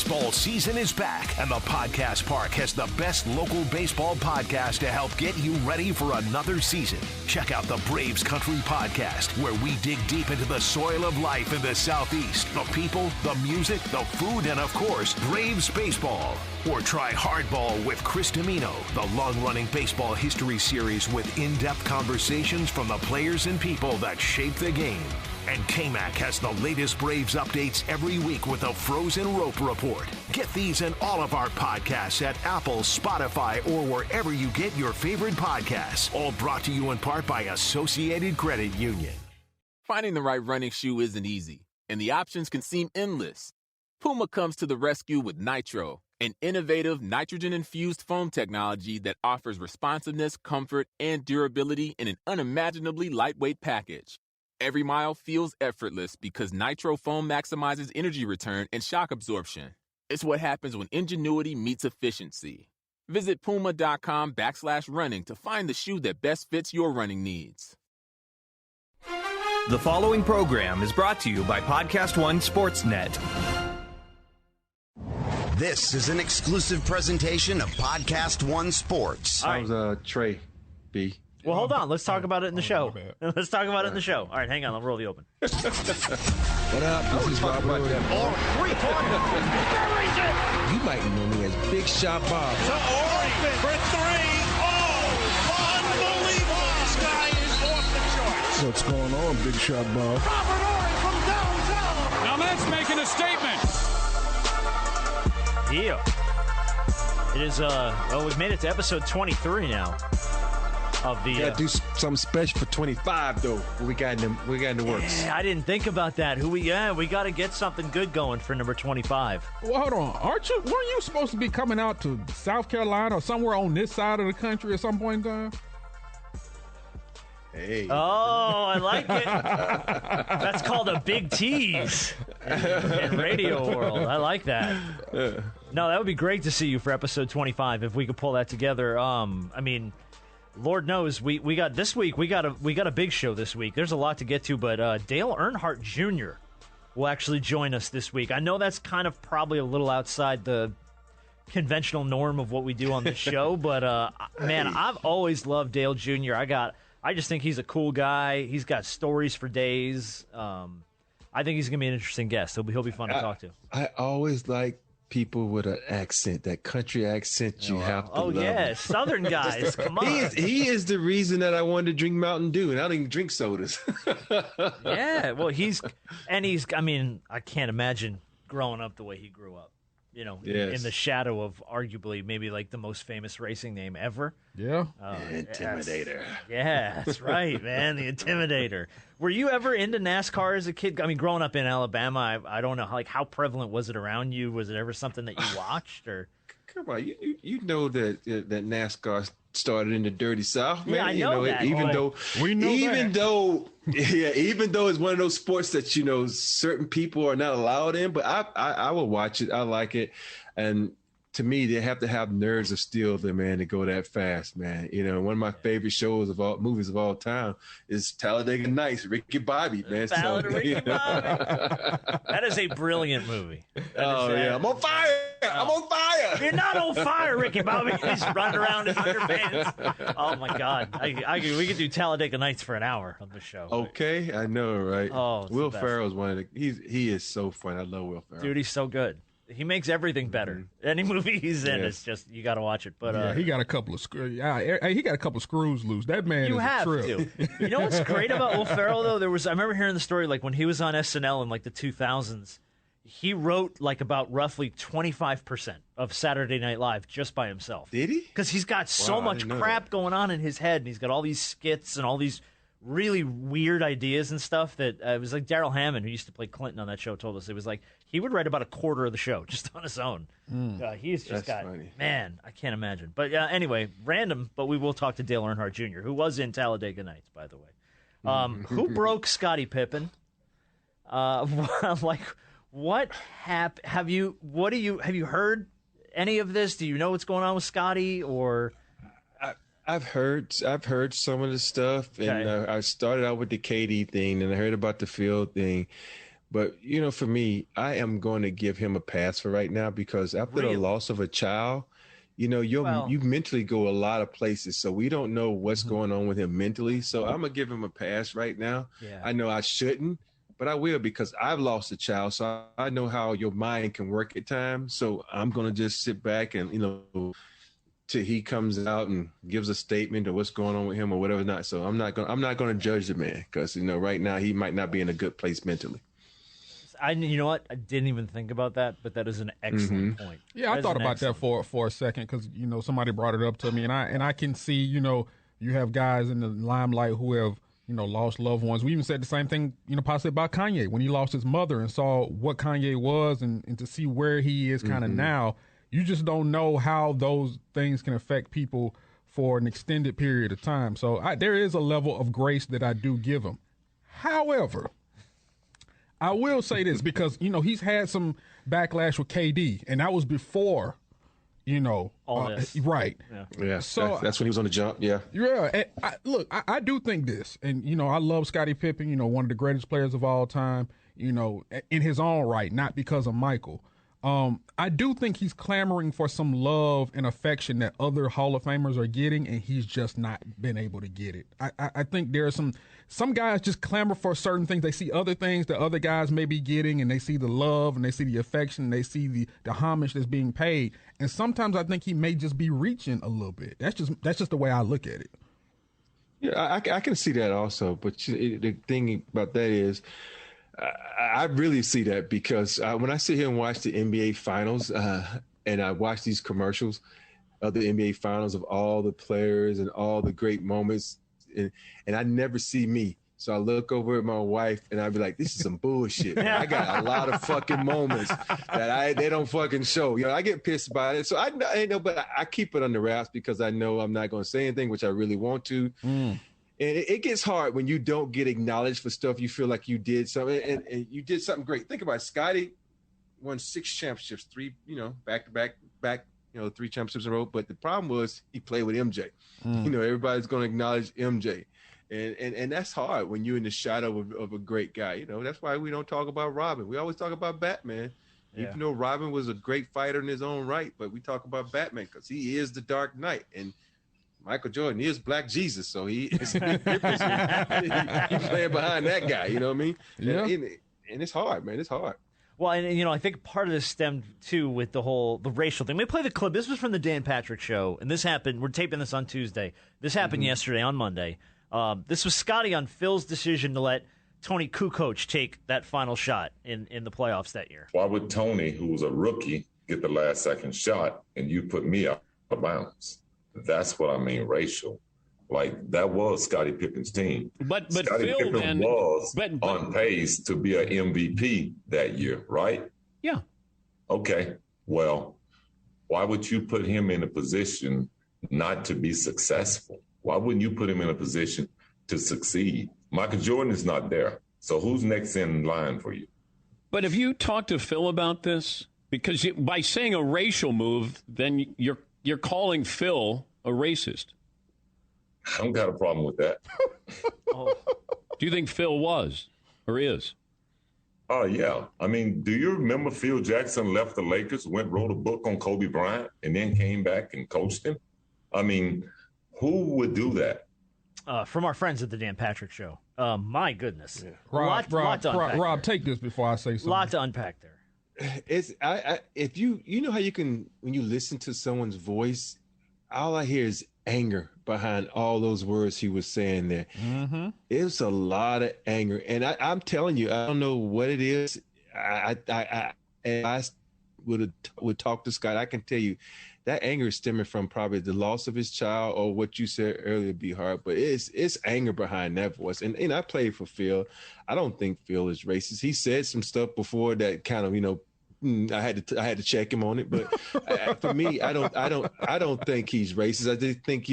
Baseball season is back, and the Podcast Park has the best local baseball podcast to help get you ready for another season. Check out the Braves Country Podcast, where we dig deep into the soil of life in the Southeast, the people, the music, the food, and of course, Braves baseball. Or try Hardball with Chris Domino, the long-running baseball history series with in-depth conversations from the players and people that shape the game. And K-Mac has the latest Braves updates every week with a Frozen Rope Report. Get these and all of our podcasts at Apple, Spotify, or wherever you get your favorite podcasts. All brought to you in part by Associated Credit Union. Finding the right running shoe isn't easy, and the options can seem endless. Puma comes to the rescue with Nitro, an innovative nitrogen-infused foam technology that offers responsiveness, comfort, and durability in an unimaginably lightweight package. Every mile feels effortless because Nitro foam maximizes energy return and shock absorption. It's what happens when ingenuity meets efficiency. Visit puma.com/running to find the shoe that best fits your running needs. The following program is brought to you by Podcast One Sportsnet. This is an exclusive presentation of Podcast One Sports. That was Trey B. Well, hold on. Let's talk about it in the show. Let's talk about it in the show. All right, hang on. I'll roll the open. What up? This is Robert Horry. You might know me as Big Shot Bob. To Horry for three. Oh, unbelievable. This guy is off the charts. What's going on, Big Shot Bob? Robert Horry from downtown. Now that's making a statement. Yeah. It is, we've made it to episode 23 now. Of the, yeah, do something special for 25 though. We got in the works. Yeah, I didn't think about that. We got to get something good going for number 25. Well, hold on. Weren't you supposed to be coming out to South Carolina or somewhere on this side of the country at some point in time? Hey. Oh, I like it. That's called a big tease in radio world. I like that. No, that would be great to see you for episode 25 if we could pull that together. I mean, Lord knows we got this week. We got a big show this week. There's a lot to get to, but Dale Earnhardt Jr. will actually join us this week. I know that's kind of probably a little outside the conventional norm of what we do on the show, but man, I've always loved Dale Jr. I just think he's a cool guy. He's got stories for days. I think he's gonna be an interesting guest. He'll be fun to talk to. I always like people with an accent, that country accent you have to love. Oh, yeah, Southern guys, come on. He is the reason that I wanted to drink Mountain Dew, and I don't even drink sodas. Yeah, well, I mean, I can't imagine growing up the way he grew up, in the shadow of arguably maybe like the most famous racing name ever. Yeah. Intimidator. Yeah, that's right, man, the Intimidator. Were you ever into NASCAR as a kid? I mean, growing up in Alabama, I don't know, like, how prevalent was it around you? Was it ever something that you watched? Or come on, you know that NASCAR started in the dirty South, man. Yeah, I know that. Even though it's one of those sports that certain people are not allowed in, but I will watch it. I like it, and to me, they have to have nerves of steel, man, to go that fast, man. One of my favorite movies of all time is Talladega Nights, Ricky Bobby, man. Ricky Bobby. That is a brilliant movie. I'm on fire. I'm on fire. You're not on fire, Ricky Bobby. He's running around in underpants. Oh my God, we could do Talladega Nights for an hour on the show. Okay, I know, right? Oh, Will Ferrell's one of the. He is so fun. I love Will Ferrell. Dude, he's so good. He makes everything better. Mm-hmm. Any movie he's in, it's just you got to watch it. But he got a couple of screws. He got a couple of screws loose. That man you is have a trip. to. You know what's great about Will Ferrell though? I remember hearing the story like when he was on SNL in like the 2000s. He wrote like about roughly 25% of Saturday Night Live just by himself. Did he? Because he's got so much crap going on in his head, and he's got all these skits and all these really weird ideas and stuff that it was like Daryl Hammond, who used to play Clinton on that show, told us it was like he would write about a quarter of the show just on his own. He's just funny. Man, I can't imagine. But anyway, random, but we will talk to Dale Earnhardt Jr., who was in Talladega Nights, by the way. Who broke Scottie Pippen? What happened? Have you heard any of this? Do you know what's going on with Scottie or? I've heard some of the stuff, and I started out with the KD thing, and I heard about the field thing, But, for me, I am going to give him a pass for right now because after the loss of a child, you mentally go a lot of places. So we don't know what's going on with him mentally. So I'm going to give him a pass right now. Yeah. I know I shouldn't, but I will because I've lost a child. So I know how your mind can work at times. So I'm going to just sit back and, till he comes out and gives a statement of what's going on with him or whatever not. So I'm not going to judge the man because, right now he might not be in a good place mentally. You know what? I didn't even think about that, but that is an excellent point. Yeah, I thought about that for a second because somebody brought it up to me, and I can see you have guys in the limelight who have lost loved ones. We even said the same thing possibly about Kanye when he lost his mother and saw what Kanye was, and to see where he is kind of now. You just don't know how those things can affect people for an extended period of time. So there is a level of grace that I do give him. However, I will say this because, he's had some backlash with KD, and that was before, all this. Right. Yeah. So that's when he was on the jump. Yeah. Yeah. And I do think this, and, I love Scottie Pippen, one of the greatest players of all time, in his own right, not because of Michael. I do think he's clamoring for some love and affection that other Hall of Famers are getting, and he's just not been able to get it. I think there are some guys just clamor for certain things. They see other things that other guys may be getting, and they see the love, and they see the affection, and they see the homage that's being paid. And sometimes I think he may just be reaching a little bit. That's just the way I look at it. Yeah, I can see that also. But the thing about that is, I really see that because when I sit here and watch the NBA Finals and I watch these commercials of the NBA Finals of all the players and all the great moments, and I never see me. So I look over at my wife and I be like, this is some bullshit, man. I got a lot of fucking moments that they don't fucking show. I get pissed about it. So I know, but I keep it under wraps because I know I'm not going to say anything, which I really want to. And it gets hard when you don't get acknowledged for stuff you feel like you did something, and you did something great. Think about it. Scottie won 6 championships, 3, back, 3 championships in a row. But the problem was he played with MJ. Everybody's going to acknowledge MJ. And that's hard when you're in the shadow of a great guy. That's why we don't talk about Robin. We always talk about Batman. Yeah. Even though Robin was a great fighter in his own right, but we talk about Batman because he is the Dark Knight. And Michael Jordan is Black Jesus, so it's a big difference. He's playing behind that guy, you know what I mean? Yeah. And it's hard, man. It's hard. Well, and I think part of this stemmed too with the racial thing. Let me play the clip. This was from the Dan Patrick Show, and this happened. We're taping this on Tuesday. This happened yesterday on Monday. This was Scottie on Phil's decision to let Tony Kukoc take that final shot in the playoffs that year. Why would Tony, who was a rookie, get the last second shot, and you put me out of bounds? That's what I mean, racial. Like, that was Scottie Pippen's team. But Scottie Phil Pippen was on pace to be an MVP that year, right? Yeah. Okay. Well, why would you put him in a position not to be successful? Why wouldn't you put him in a position to succeed? Michael Jordan is not there. So who's next in line for you? But have you talked to Phil about this? Because by saying a racial move, then you're calling Phil a racist. I don't got a problem with that. Do you think Phil was or is? Oh, yeah. I mean, do you remember Phil Jackson left the Lakers, wrote a book on Kobe Bryant, and then came back and coached him? I mean, who would do that? From our friends at the Dan Patrick Show. My goodness. Yeah. Rob, take this before I say something. A lot to unpack there. It's if you know how you can, when you listen to someone's voice, all I hear is anger behind all those words he was saying there. Mm-hmm. It's a lot of anger, and I'm telling you, I don't know what it is. I would talk to Scott. I can tell you that anger is stemming from probably the loss of his child or what you said earlier, be hard, but it's anger behind that voice. And I played for Phil. I don't think Phil is racist. He said some stuff before that kind of, I had to check him on it, but for me, I don't think he's racist. I just think,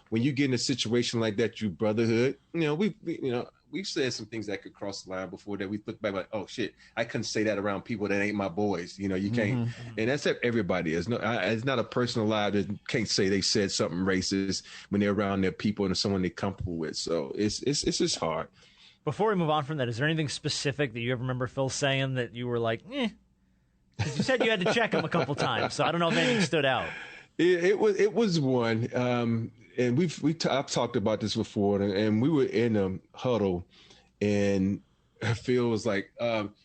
when you get in a situation like that, you brotherhood, we've said some things that could cross the line before that we look back like, oh shit, I couldn't say that around people that ain't my boys. You can't, and that's everybody is. No, it's not a person alive that can't say they said something racist when they're around their people and someone they're comfortable with. So it's just hard. Before we move on from that, is there anything specific that you ever remember Phil saying that you were like, eh? Because you said you had to check him a couple times, so I don't know if anything stood out. It was one, and I've talked about this before, and we were in a huddle, and Phil was like,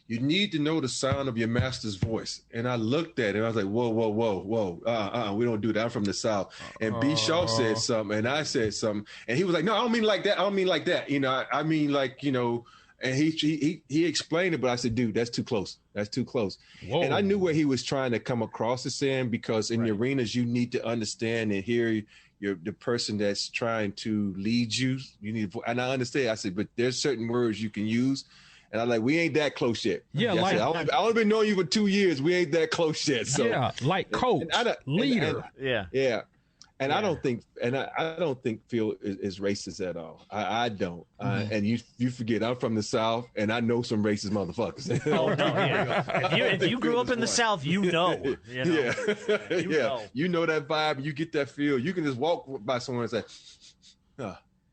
you need to know the sound of your master's voice. And I looked at him. I was like, whoa. We don't do that. I'm from the South. And B. Shaw said something, and I said something. And he was like, no, I don't mean like that. I don't mean like that. I mean like, and he explained it, but I said, dude, that's too close. That's too close. Whoa. And I knew what he was trying to come across as saying, because in the arenas, you need to understand and hear the person that's trying to lead you. You need, and I understand. I said, but there's certain words you can use. And I'm like, we ain't that close yet. Yeah, I only been knowing you for 2 years. We ain't that close yet. So yeah, like coach, leader. Yeah. And I don't think, I don't think Phil is racist at all. I don't. And you forget, I'm from the South, and I know some racist motherfuckers. Oh no, yeah. If you grew up in the South, you know. You know. Yeah. You know that vibe. You get that feel. You can just walk by someone and say,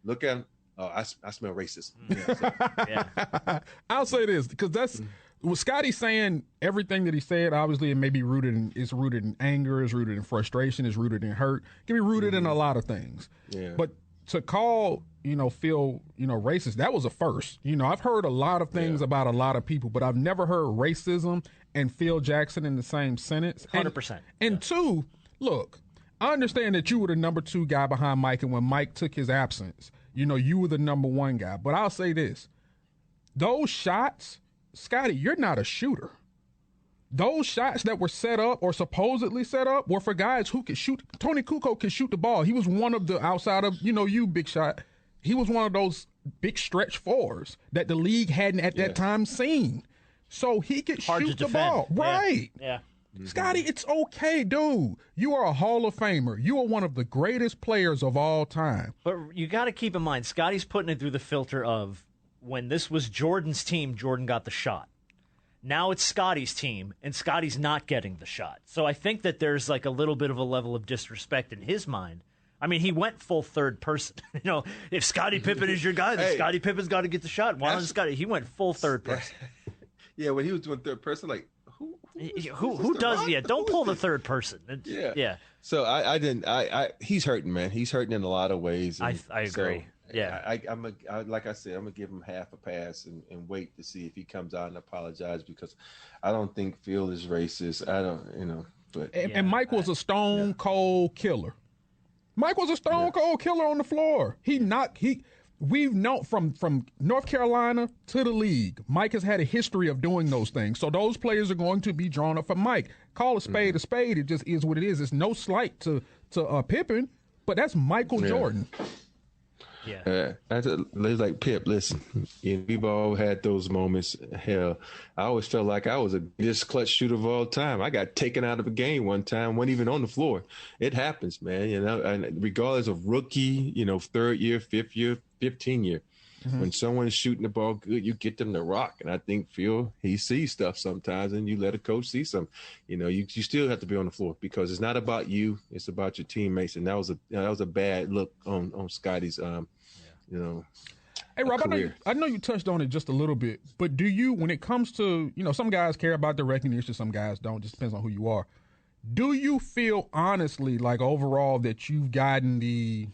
look at him. Oh, I smell racist. Yeah. I'll say this, because that's what Scottie's saying. Everything that he said, obviously, it may be rooted in anger, it's rooted in frustration, it's rooted in hurt. It can be rooted in a lot of things. Yeah. But to call, Phil, racist, that was a first. I've heard a lot of things about a lot of people, but I've never heard racism and Phil Jackson in the same sentence. 100%. And two, look, I understand that you were the number 2 guy behind Mike, and when Mike took his absence, you were the number 1 guy. But I'll say this. Those shots, Scottie, you're not a shooter. Those shots that were set up or supposedly set up were for guys who could shoot. Tony Kukoc could shoot the ball. He was one of the, outside of, you, Big Shot, he was one of those big stretch fours that the league hadn't at that time seen. So he could shoot the ball. Right. Yeah. Scottie, it's okay, dude. You are a Hall of Famer. You are one of the greatest players of all time. But you got to keep in mind, Scottie's putting it through the filter of when this was Jordan's team, Jordan got the shot. Now it's Scottie's team, and Scottie's not getting the shot. So I think that there's like a little bit of a level of disrespect in his mind. I mean, he went full third person. If Scottie Pippen is your guy, then Scottie Pippen's got to get the shot. Why not Scottie? He went full third person. Yeah, when he was doing third person, like, who does? Yeah, don't pull the third person. Yeah. So I didn't. He's hurting, man. He's hurting in a lot of ways. I agree. So, like I said, I'm gonna give him half a pass and wait to see if he comes out and apologize, because I don't think Phil is racist. I don't, but and Mike was a stone cold killer. Mike was a stone cold killer on the floor. We've known from North Carolina to the league, Mike has had a history of doing those things. So those players are going to be drawn up for Mike. Call a spade a spade. It just is what it is. It's no slight to Pippen, but that's Michael Jordan. Yeah. Like, Pip, listen, we've all had those moments. Hell, I always felt like I was a greatest clutch shooter of all time. I got taken out of a game one time, wasn't even on the floor. It happens, man, and regardless of rookie, 3rd year, 5th year, 15 year. When someone's shooting the ball good, you get them to rock. And I think Phil, he sees stuff sometimes, and you let a coach see some. You still have to be on the floor, because it's not about you; it's about your teammates. And that was a bad look on Scottie's, Hey, Rob, I know you touched on it just a little bit, but do you, when it comes to, some guys care about the recognition, some guys don't. Just depends on who you are. Do you feel honestly, like overall, that you've gotten the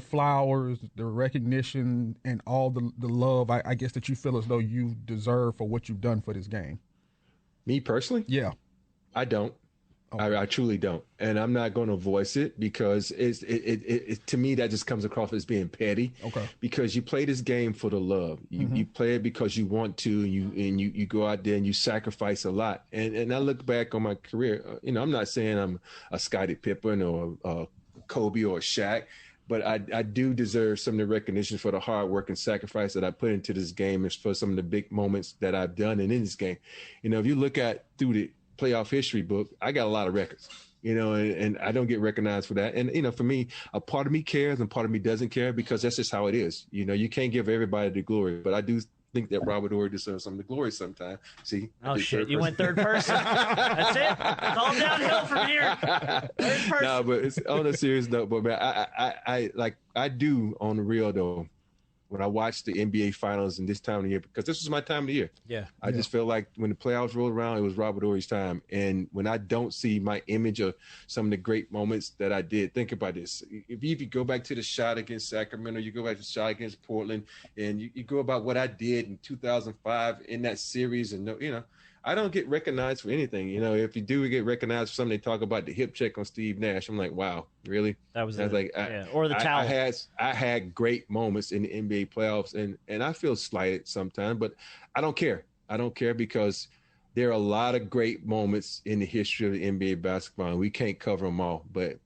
flowers, the recognition, and all the love, I guess, that you feel as though you deserve for what you've done for this game? Me personally? Yeah. I don't. Okay. I truly don't. And I'm not going to voice it, because it to me, that just comes across as being petty. Okay. Because you play this game for the love. You play it because you want to, and you go out there and you sacrifice a lot. And I look back on my career, I'm not saying I'm a Scottie Pippen or a Kobe or a Shaq, but I do deserve some of the recognition for the hard work and sacrifice that I put into this game, and for some of the big moments that I've done and in this game. If you look at through the playoff history book, I got a lot of records, and I don't get recognized for that. And, for me, a part of me cares and part of me doesn't care, because that's just how it is. You can't give everybody the glory, but I do think that Robert Horry deserves some of the glory sometime. See? Oh, shit. You went third person. That's it. It's all downhill from here. Third person. No, but it's on a serious note. But, man, I do, on the real, though, when I watched the NBA Finals in this time of the year, because this was my time of the year. Yeah. I just felt like when the playoffs rolled around, it was Robert Horry's time. And when I don't see my image of some of the great moments that I did, think about this. If you go back to the shot against Sacramento, you go back to the shot against Portland, and you go about what I did in 2005 in that series, and I don't get recognized for anything. If you do get recognized for something, they talk about the hip check on Steve Nash. I'm like, wow, really? That was like, or the towel. I had great moments in the NBA playoffs, and I feel slighted sometimes, but I don't care. I don't care because there are a lot of great moments in the history of the NBA basketball, and we can't cover them all. But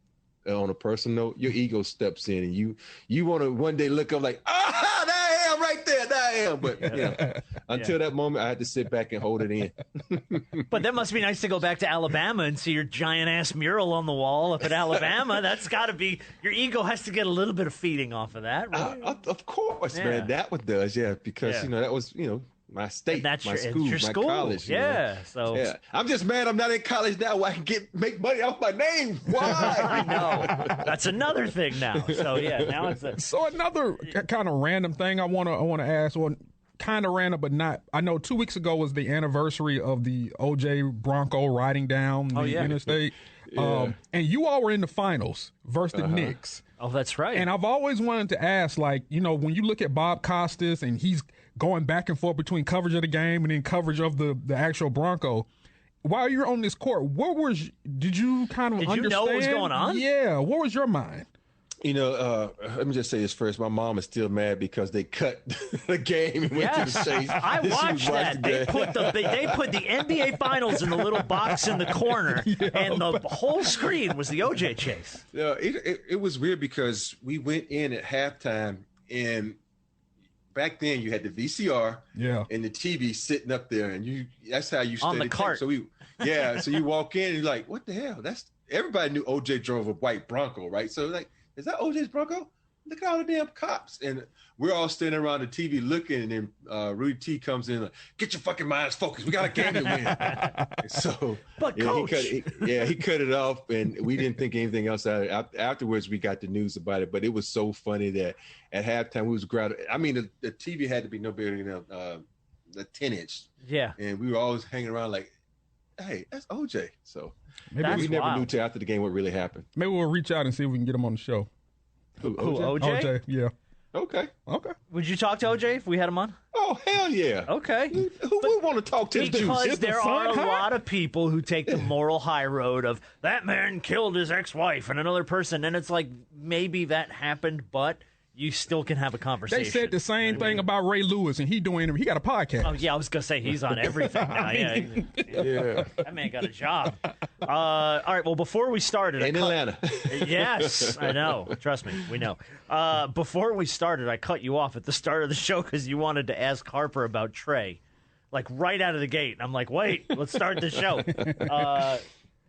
on a personal note, your ego steps in, and you want to one day look up like, there I am right there, there I am. But until that moment, I had to sit back and hold it in. But that must be nice to go back to Alabama and see your giant ass mural on the wall up at Alabama. That's got to be, your ego has to get a little bit of feeding off of that, right? Of course, man. That one does, because that was my state, my school, my college. So I'm just mad I'm not in college now where I can make money off my name. Why? I know. That's another thing now. So now it's So another kind of random thing I want to ask, or kind of random but not. I know 2 weeks ago was the anniversary of the OJ Bronco riding down the interstate. And you all were in the finals versus the Knicks. Oh, that's right. And I've always wanted to ask, when you look at Bob Costas and he's going back and forth between coverage of the game and then coverage of the actual Bronco, while you're on this court, did you kind of understand? Did you know what was going on? Yeah. What was your mind? Let me just say this first. My mom is still mad because they cut the game and went to the chase. I watched that. They put the NBA Finals in the little box in the corner, and the whole screen was the OJ chase. It was weird because we went in at halftime, and back then you had the VCR and the TV sitting up there, and that's how you on the cart. So so you walk in and you're like, what the hell? Everybody knew OJ drove a white Bronco, right? So is that OJ's Bronco? Look at all the damn cops. And we're all standing around the TV looking, and then Rudy T comes in like, get your fucking minds focused. We got a game to win. So, Coach. He cut it off, and we didn't think anything else out of it. Afterwards, we got the news about it, but it was so funny that at halftime we was grabbing. I mean, the TV had to be no bigger than the 10-inch. Yeah. And we were always hanging around like, hey, that's OJ. So maybe we never knew till after the game what really happened. Maybe we'll reach out and see if we can get him on the show. Who, OJ? OJ, yeah. Okay. Would you talk to OJ if we had him on? Oh, hell yeah. Okay. Who would want to talk to him? Because there are a lot of people who take the moral high road of that man killed his ex-wife and another person, and it's like maybe that happened, but you still can have a conversation. They said the same thing about Ray Lewis, and he got a podcast. Oh, yeah, I was going to say he's on everything now. Yeah. That man got a job. All right, well, before we started... In Atlanta. Yes, I know. Trust me, we know. Before we started, I cut you off at the start of the show because you wanted to ask Harper about Trey, like right out of the gate. I'm like, wait, let's start the show.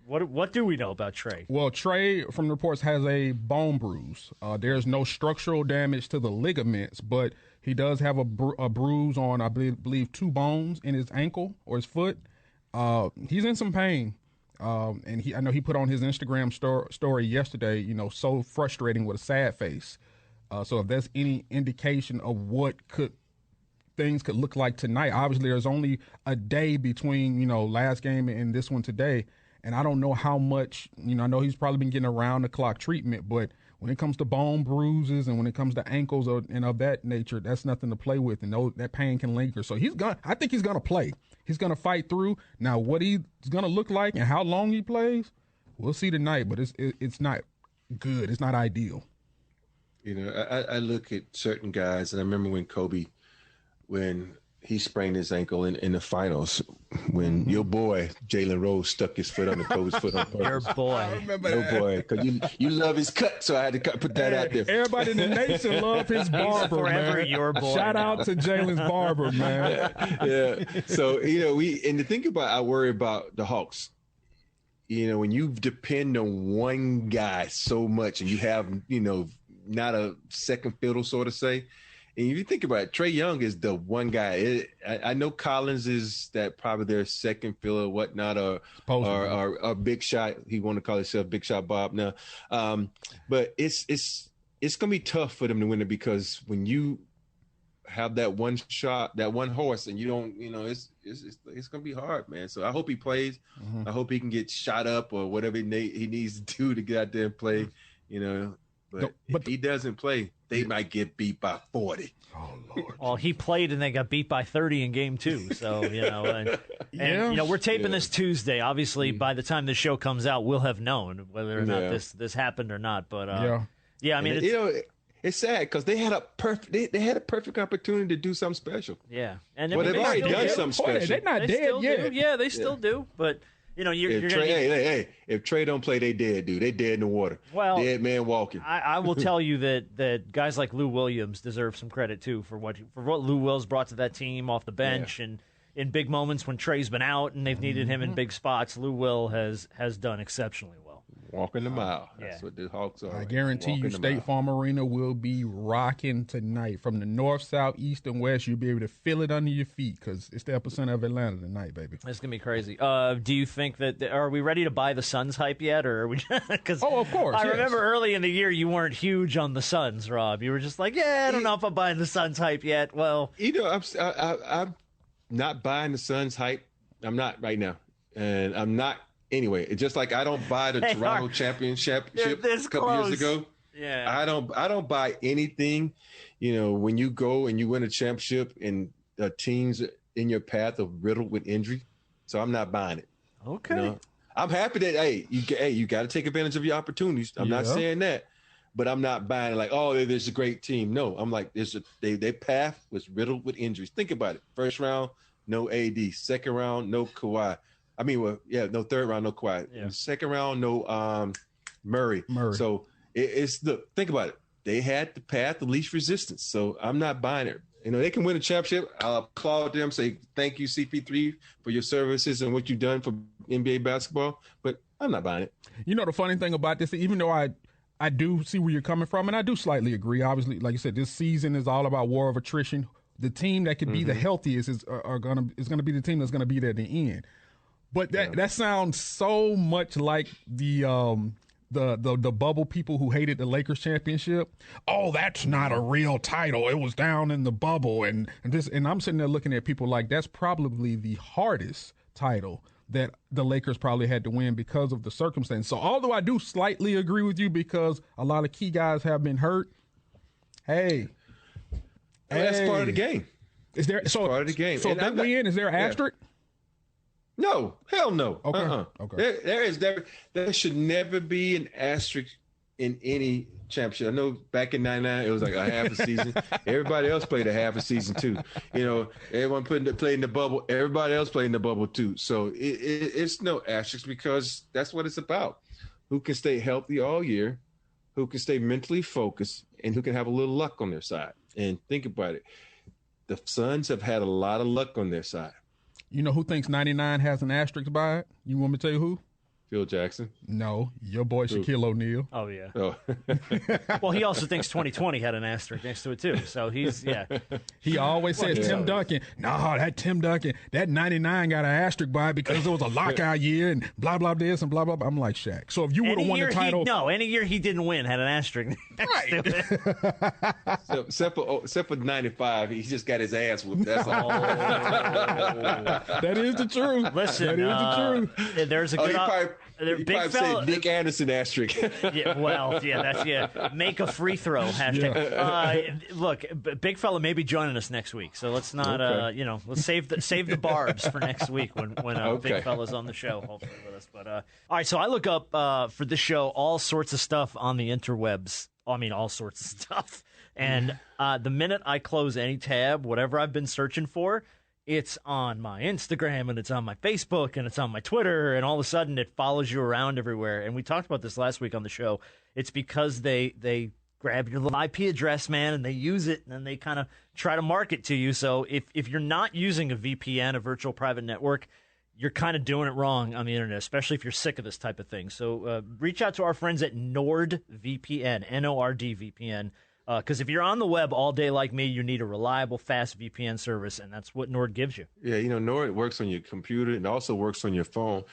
What do we know about Trey? Well, Trey, from the reports, has a bone bruise. There's no structural damage to the ligaments, but he does have a bruise on, I believe, 2 bones in his ankle or his foot. He's in some pain. And I know he put on his Instagram story yesterday, so frustrating with a sad face. So if there's any indication of what things could look like tonight, obviously there's only a day between, last game and this one today. And I don't know how much, I know he's probably been getting around-the-clock treatment, but when it comes to bone bruises and when it comes to ankles and of that nature, that's nothing to play with, and that pain can linger. So I think he's going to play. He's going to fight through. Now, what he's going to look like and how long he plays, we'll see tonight, but it's not good. It's not ideal. I look at certain guys, and I remember when Kobe, when he sprained his ankle in the finals when your boy Jalen Rose stuck his foot under Kobe's foot on purpose. Your boy. I remember that. Your boy, because you love his cut, so I had to put that out there. Everybody in the nation love his barber, forever man. your boy. Shout out to Jalen's barber, man. Yeah. So and to think about, I worry about the Hawks. When you depend on one guy so much, and you have not a second fiddle, so to say. And if you think about it, Trae Young is the one guy. I know Collins is that probably their second fiddle or whatnot, or a big shot. He want to call himself Big Shot Bob now. But it's going to be tough for them to win it because when you have that one shot, that one horse, and you don't, it's gonna be hard, man. So I hope he plays. I hope he can get shot up or whatever he needs to do to get out there and play. But if he doesn't play, they might get beat by 40. Oh Lord! Well, he played and they got beat by 30 in game 2. So we're taping this Tuesday. Obviously, by the time the show comes out, we'll have known whether or not this happened or not. But I mean, it's sad because they had a perfect opportunity to do something special. Yeah, and they've already done something special. They're not dead yet. Yeah, they still do. But you're if Trey don't play, they dead, dude. They dead in the water. Well, dead man walking. I will tell you that guys like Lou Williams deserve some credit too for what Lou Wills brought to that team off the bench and in big moments when Trey's been out and they've needed him in big spots. Lou Will has done exceptionally well. Walking the mile. That's what the Hawks are. I guarantee you State Farm Arena will be rocking tonight. From the north, south, east, and west, you'll be able to feel it under your feet because it's the epicenter of Atlanta tonight, baby. It's going to be crazy. Do you think are we ready to buy the Suns hype yet? Or are we? Of course. I remember early in the year you weren't huge on the Suns, Rob. You were just like, I don't know if I'm buying the Suns hype yet. Well, I'm not buying the Suns hype. I'm not right now. And I'm not. Anyway, it's just like I don't buy the Toronto championship a couple years ago. Yeah, I don't buy anything. When you go and you win a championship and the teams in your path are riddled with injury, so I'm not buying it. Okay, I'm happy that you got to take advantage of your opportunities. I'm not saying that, but I'm not buying it like there's a great team. No, I'm like their path was riddled with injuries. Think about it. First round, no AD. Second round, no Kawhi. No third round, no Kawhi. Yeah. Second round, no Murray. So think about it. They had the path of least resistance. So I'm not buying it. They can win a championship. I'll applaud them, say thank you, CP3, for your services and what you've done for NBA basketball. But I'm not buying it. The funny thing about this, even though I do see where you're coming from, and I do slightly agree. Obviously, like you said, this season is all about war of attrition. The team that could be the healthiest is going to be the team that's going to be there at the end. But that sounds so much like the bubble people who hated the Lakers championship. Oh, that's not a real title. It was down in the bubble, and I'm sitting there looking at people like that's probably the hardest title that the Lakers probably had to win because of the circumstance. So although I do slightly agree with you because a lot of key guys have been hurt, that's part of the game. Is there part of the game? So that win, is there an asterisk? No, hell no. Okay. Okay. There should never be an asterisk in any championship. I know back in '99 it was like a half a season. Everybody else played a half a season too. Everyone played in the bubble. Everybody else played in the bubble too. So it's no asterisk because that's what it's about. Who can stay healthy all year, who can stay mentally focused, and who can have a little luck on their side. And think about it. The Suns have had a lot of luck on their side. You know who thinks 99 has an asterisk by it? You want me to tell you who? Phil Jackson. No, your boy Shaquille O'Neal. Oh, yeah. Oh. Well, he also thinks 2020 had an asterisk next to it, too. So He always says Tim Duncan. No, that Tim Duncan, that 99 got an asterisk by it because it was a lockout year and blah, blah, this and blah, blah, blah. I'm like, Shaq. So if you would have won the title. Any year he didn't win had an asterisk next to it. So, except for 95, he just got his ass whooped. That's all. That is the truth. Listen, that is the truth. There's a good He probably said Nick Anderson asterisk. Make a free throw hashtag. Look, big fella may be joining us next week, so let's not let's save the barbs for next week when big fella's on the show, hopefully with us. But all right, so I look up for this show all sorts of stuff on the interwebs. I mean, all sorts of stuff. And the minute I close any tab, whatever I've been searching for, it's on my Instagram and it's on my Facebook and it's on my Twitter, and all of a sudden it follows you around everywhere. And we talked about this last week on the show. It's because they grab your little IP address, man, and they use it and they kind of try to market to you. So if you're not using a VPN, a virtual private network, you're kind of doing it wrong on the internet, especially if you're sick of this type of thing. So reach out to our friends at NordVPN, NORD VPN. Because if you're on the web all day like me, you need a reliable, fast VPN service, and that's what Nord gives you. Yeah, Nord works on your computer and also works on your phone.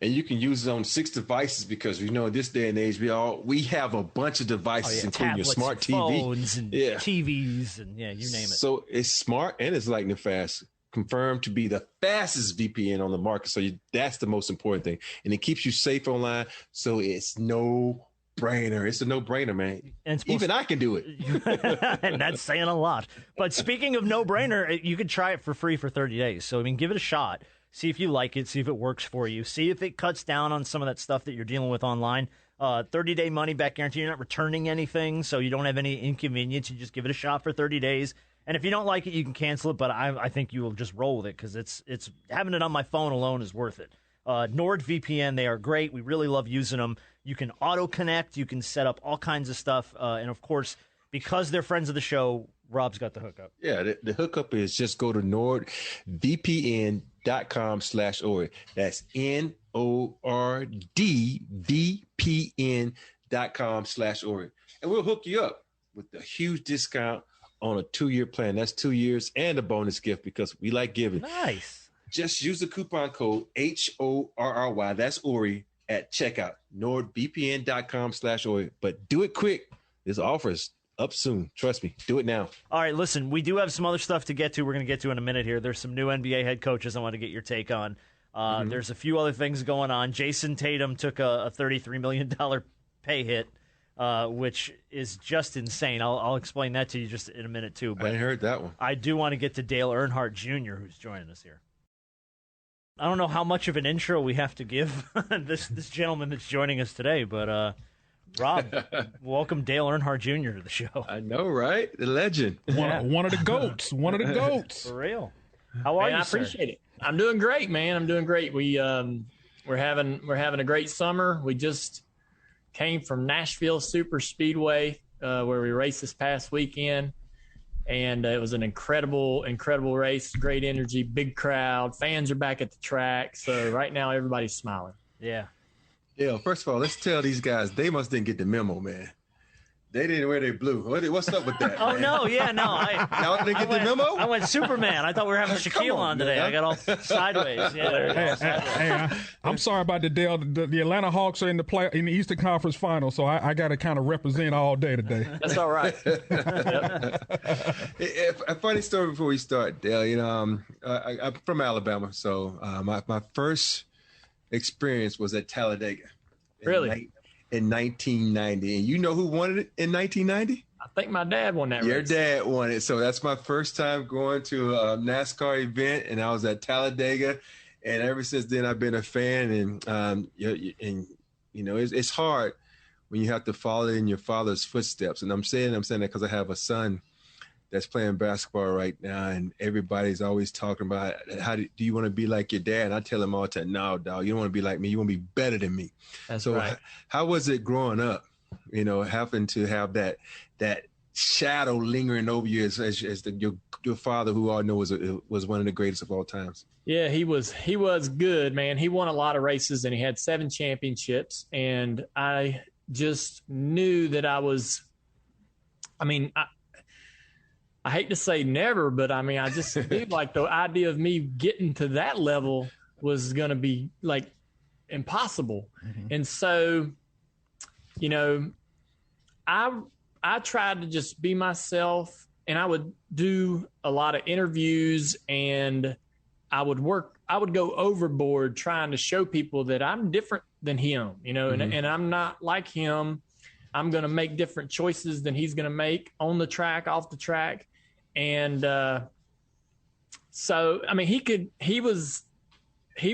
And you can use it on 6 devices because, in this day and age, we have a bunch of devices, including tablets, your smart TV. Phones and TVs and, you name it. So it's smart and it's lightning fast. Confirmed to be the fastest VPN on the market. So that's the most important thing. And it keeps you safe online. So it's no-brainer. It's a no-brainer, man. And even I can do it. And that's saying a lot. But speaking of no-brainer, you could try it for free for 30 days. So, give it a shot. See if you like it. See if it works for you. See if it cuts down on some of that stuff that you're dealing with online. 30-day money-back guarantee. You're not returning anything, so you don't have any inconvenience. You just give it a shot for 30 days. And if you don't like it, you can cancel it, but I think you will just roll with it because it's having it on my phone alone is worth it. NordVPN, they are great. We really love using them. You can auto-connect. You can set up all kinds of stuff. And, of course, because they're friends of the show, Rob's got the hookup. Yeah, the hookup is just go to nordvpn.com/Ori. That's NORDVPN.com/Ori. And we'll hook you up with a huge discount on a 2-year plan. That's 2 years and a bonus gift because we like giving. Nice. Just use the coupon code HORRY. That's Ori at checkout. NordVPN.com/Ori. But do it quick. This offer is up soon. Trust me. Do it now. All right, listen, we do have some other stuff to get to. We're going to get to in a minute here. There's some new NBA head coaches I want to get your take on. There's a few other things going on. Jayson Tatum took a $33 million pay hit. Which is just insane. I'll explain that to you just in a minute, too. But I heard that one. I do want to get to Dale Earnhardt Jr., who's joining us here. I don't know how much of an intro we have to give this gentleman that's joining us today, but Rob, welcome Dale Earnhardt Jr. to the show. I know, right? The legend. One of the GOATs. One of the GOATs. For real. How are you, I appreciate it. I'm doing great, man. I'm doing great. We're having a great summer. We just came from Nashville Super Speedway, where we raced this past weekend, and it was an incredible race. Great energy, big crowd. Fans are back at the track, so right now everybody's smiling. Yeah. Yeah. First of all, let's tell these guys they must didn't get the memo, man. They didn't wear their blue. What's up with that? Oh, man? no. Yeah, no. Y'all didn't get the memo? I went Superman. I thought we were having Shaquille on today. I got all sideways. Yeah, I'm sorry about the Dale. The Atlanta Hawks are in the Eastern Conference Final, so I got to kind of represent all day today. That's all right. A funny story before we start, Dale. I'm from Alabama, so my first experience was at Talladega. Really? In 1990. And you know who won it in 1990? I think my dad won that race. Your dad won it. So that's my first time going to a NASCAR event, and I was at Talladega. And ever since then, I've been a fan. And it's hard when you have to follow in your father's footsteps. And I'm saying that because I have a son that's playing basketball right now, and everybody's always talking about do you want to be like your dad? And I tell them all the time, no, dog, you don't want to be like me. You want to be better than me. That's right. How was it growing up, having to have that shadow lingering over you as your father, who all know was one of the greatest of all times? Yeah, he was good, man. He won a lot of races, and he had 7 championships. And I just knew that I hate to say never, but I just knew like the idea of me getting to that level was going to be like impossible. Mm-hmm. And so, I tried to just be myself, and I would do a lot of interviews, and I would go overboard trying to show people that I'm different than him, mm-hmm. and I'm not like him. I'm going to make different choices than he's going to make on the track, off the track. And so, he was he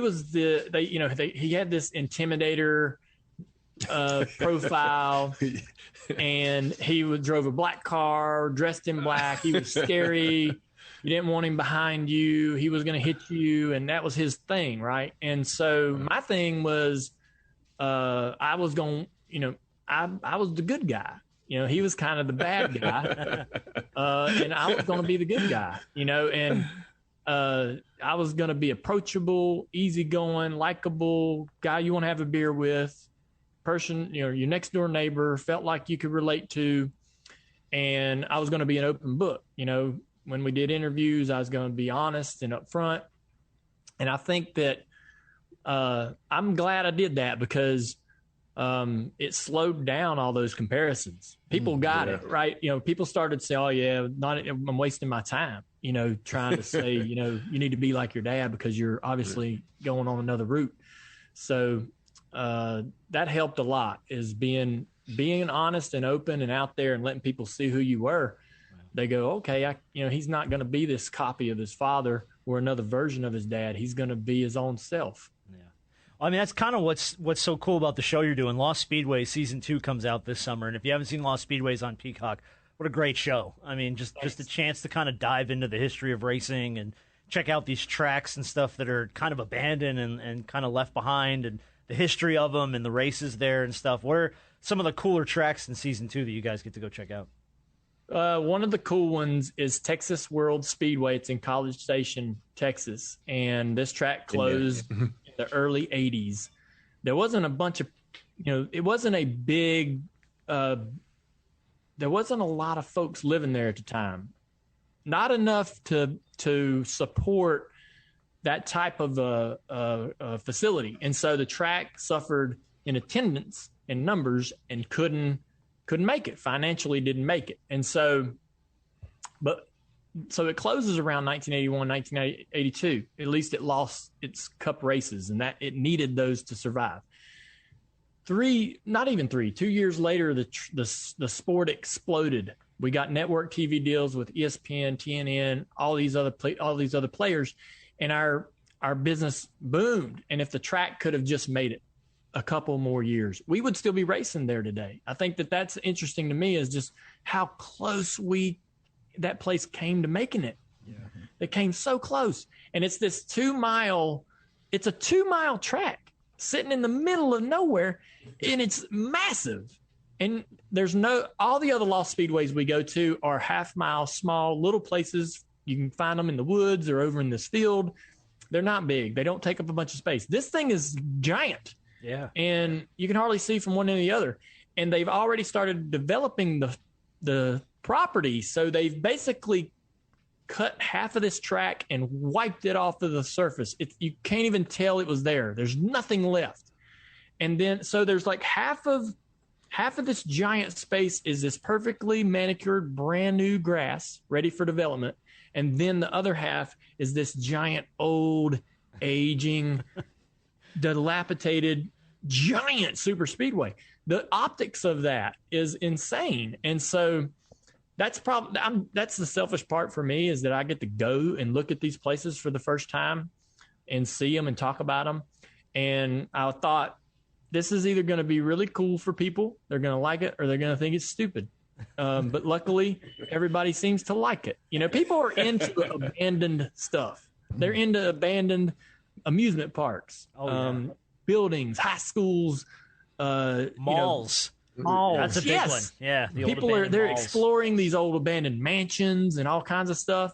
had this intimidator profile, and he drove a black car, dressed in black. He was scary. You didn't want him behind you. He was going to hit you, and that was his thing, right? And so my thing was, I was the good guy. He was kind of the bad guy, and I was going to be the good guy, and I was going to be approachable, easygoing, likable guy you want to have a beer with, person, your next door neighbor, felt like you could relate to. and I was going to be an open book. You know, when we did interviews, I was going to be honest and upfront. And I think that I'm glad I did that because it slowed down all those comparisons. People got it, right? You know, people started to say, oh, yeah, I'm wasting my time, you know, trying to say, you know, you need to be like your dad because you're obviously going on another route. So that helped a lot, is being honest and open and out there and letting people see who you were. They go, okay, he's not going to be this copy of his father or another version of his dad. He's going to be his own self. Yeah. I mean, that's kind of what's so cool about the show you're doing. Lost Speedways Season 2 comes out this summer. And if you haven't seen Lost Speedways on Peacock, what a great show. I mean, just a chance to kind of dive into the history of racing and check out these tracks and stuff that are kind of abandoned and kind of left behind, and the history of them and the races there and stuff. What are some of the cooler tracks in Season 2 that you guys get to go check out? One of the cool ones is Texas World Speedway. It's in College Station, Texas. And this track closed in the early 80s. There wasn't a bunch of, it wasn't a big, there wasn't a lot of folks living there at the time. Not enough to support that type of a facility. And so the track suffered in attendance and numbers and couldn't make it, financially didn't make it. And so it closes around 1981, 1982. At least it lost its cup races, and that it needed those to survive. 2 years later, the sport exploded. We got network TV deals with ESPN, TNN, all these other players, and our business boomed. And if the track could have just made it a couple more years, we would still be racing there today. I think that's interesting to me, is just how close that place came to making it. Yeah. It came so close. And it's this 2-mile track sitting in the middle of nowhere, and it's massive. And all the other Lost Speedways we go to are half-mile, small little places. You can find them in the woods or over in this field. They're not big. They don't take up a bunch of space. This thing is giant. Yeah. And you can hardly see from one end to the other. And they've already started developing the property. So they've basically cut half of this track and wiped it off of the surface. You can't even tell it was there. There's nothing left. And then, so there's like half of this giant space is this perfectly manicured, brand new grass ready for development. And then the other half is this giant, old, aging, dilapidated, giant super speedway. The optics of that is insane. And so that's the selfish part for me, is that I get to go and look at these places for the first time and see them and talk about them. And I thought, this is either going to be really cool for people, they're going to like it, or they're going to think it's stupid. But luckily, everybody seems to like it. People are into abandoned stuff. They're into abandoned amusement parks, buildings, high schools, malls. Malls. That's a big one. Yeah. They're exploring these old abandoned mansions and all kinds of stuff.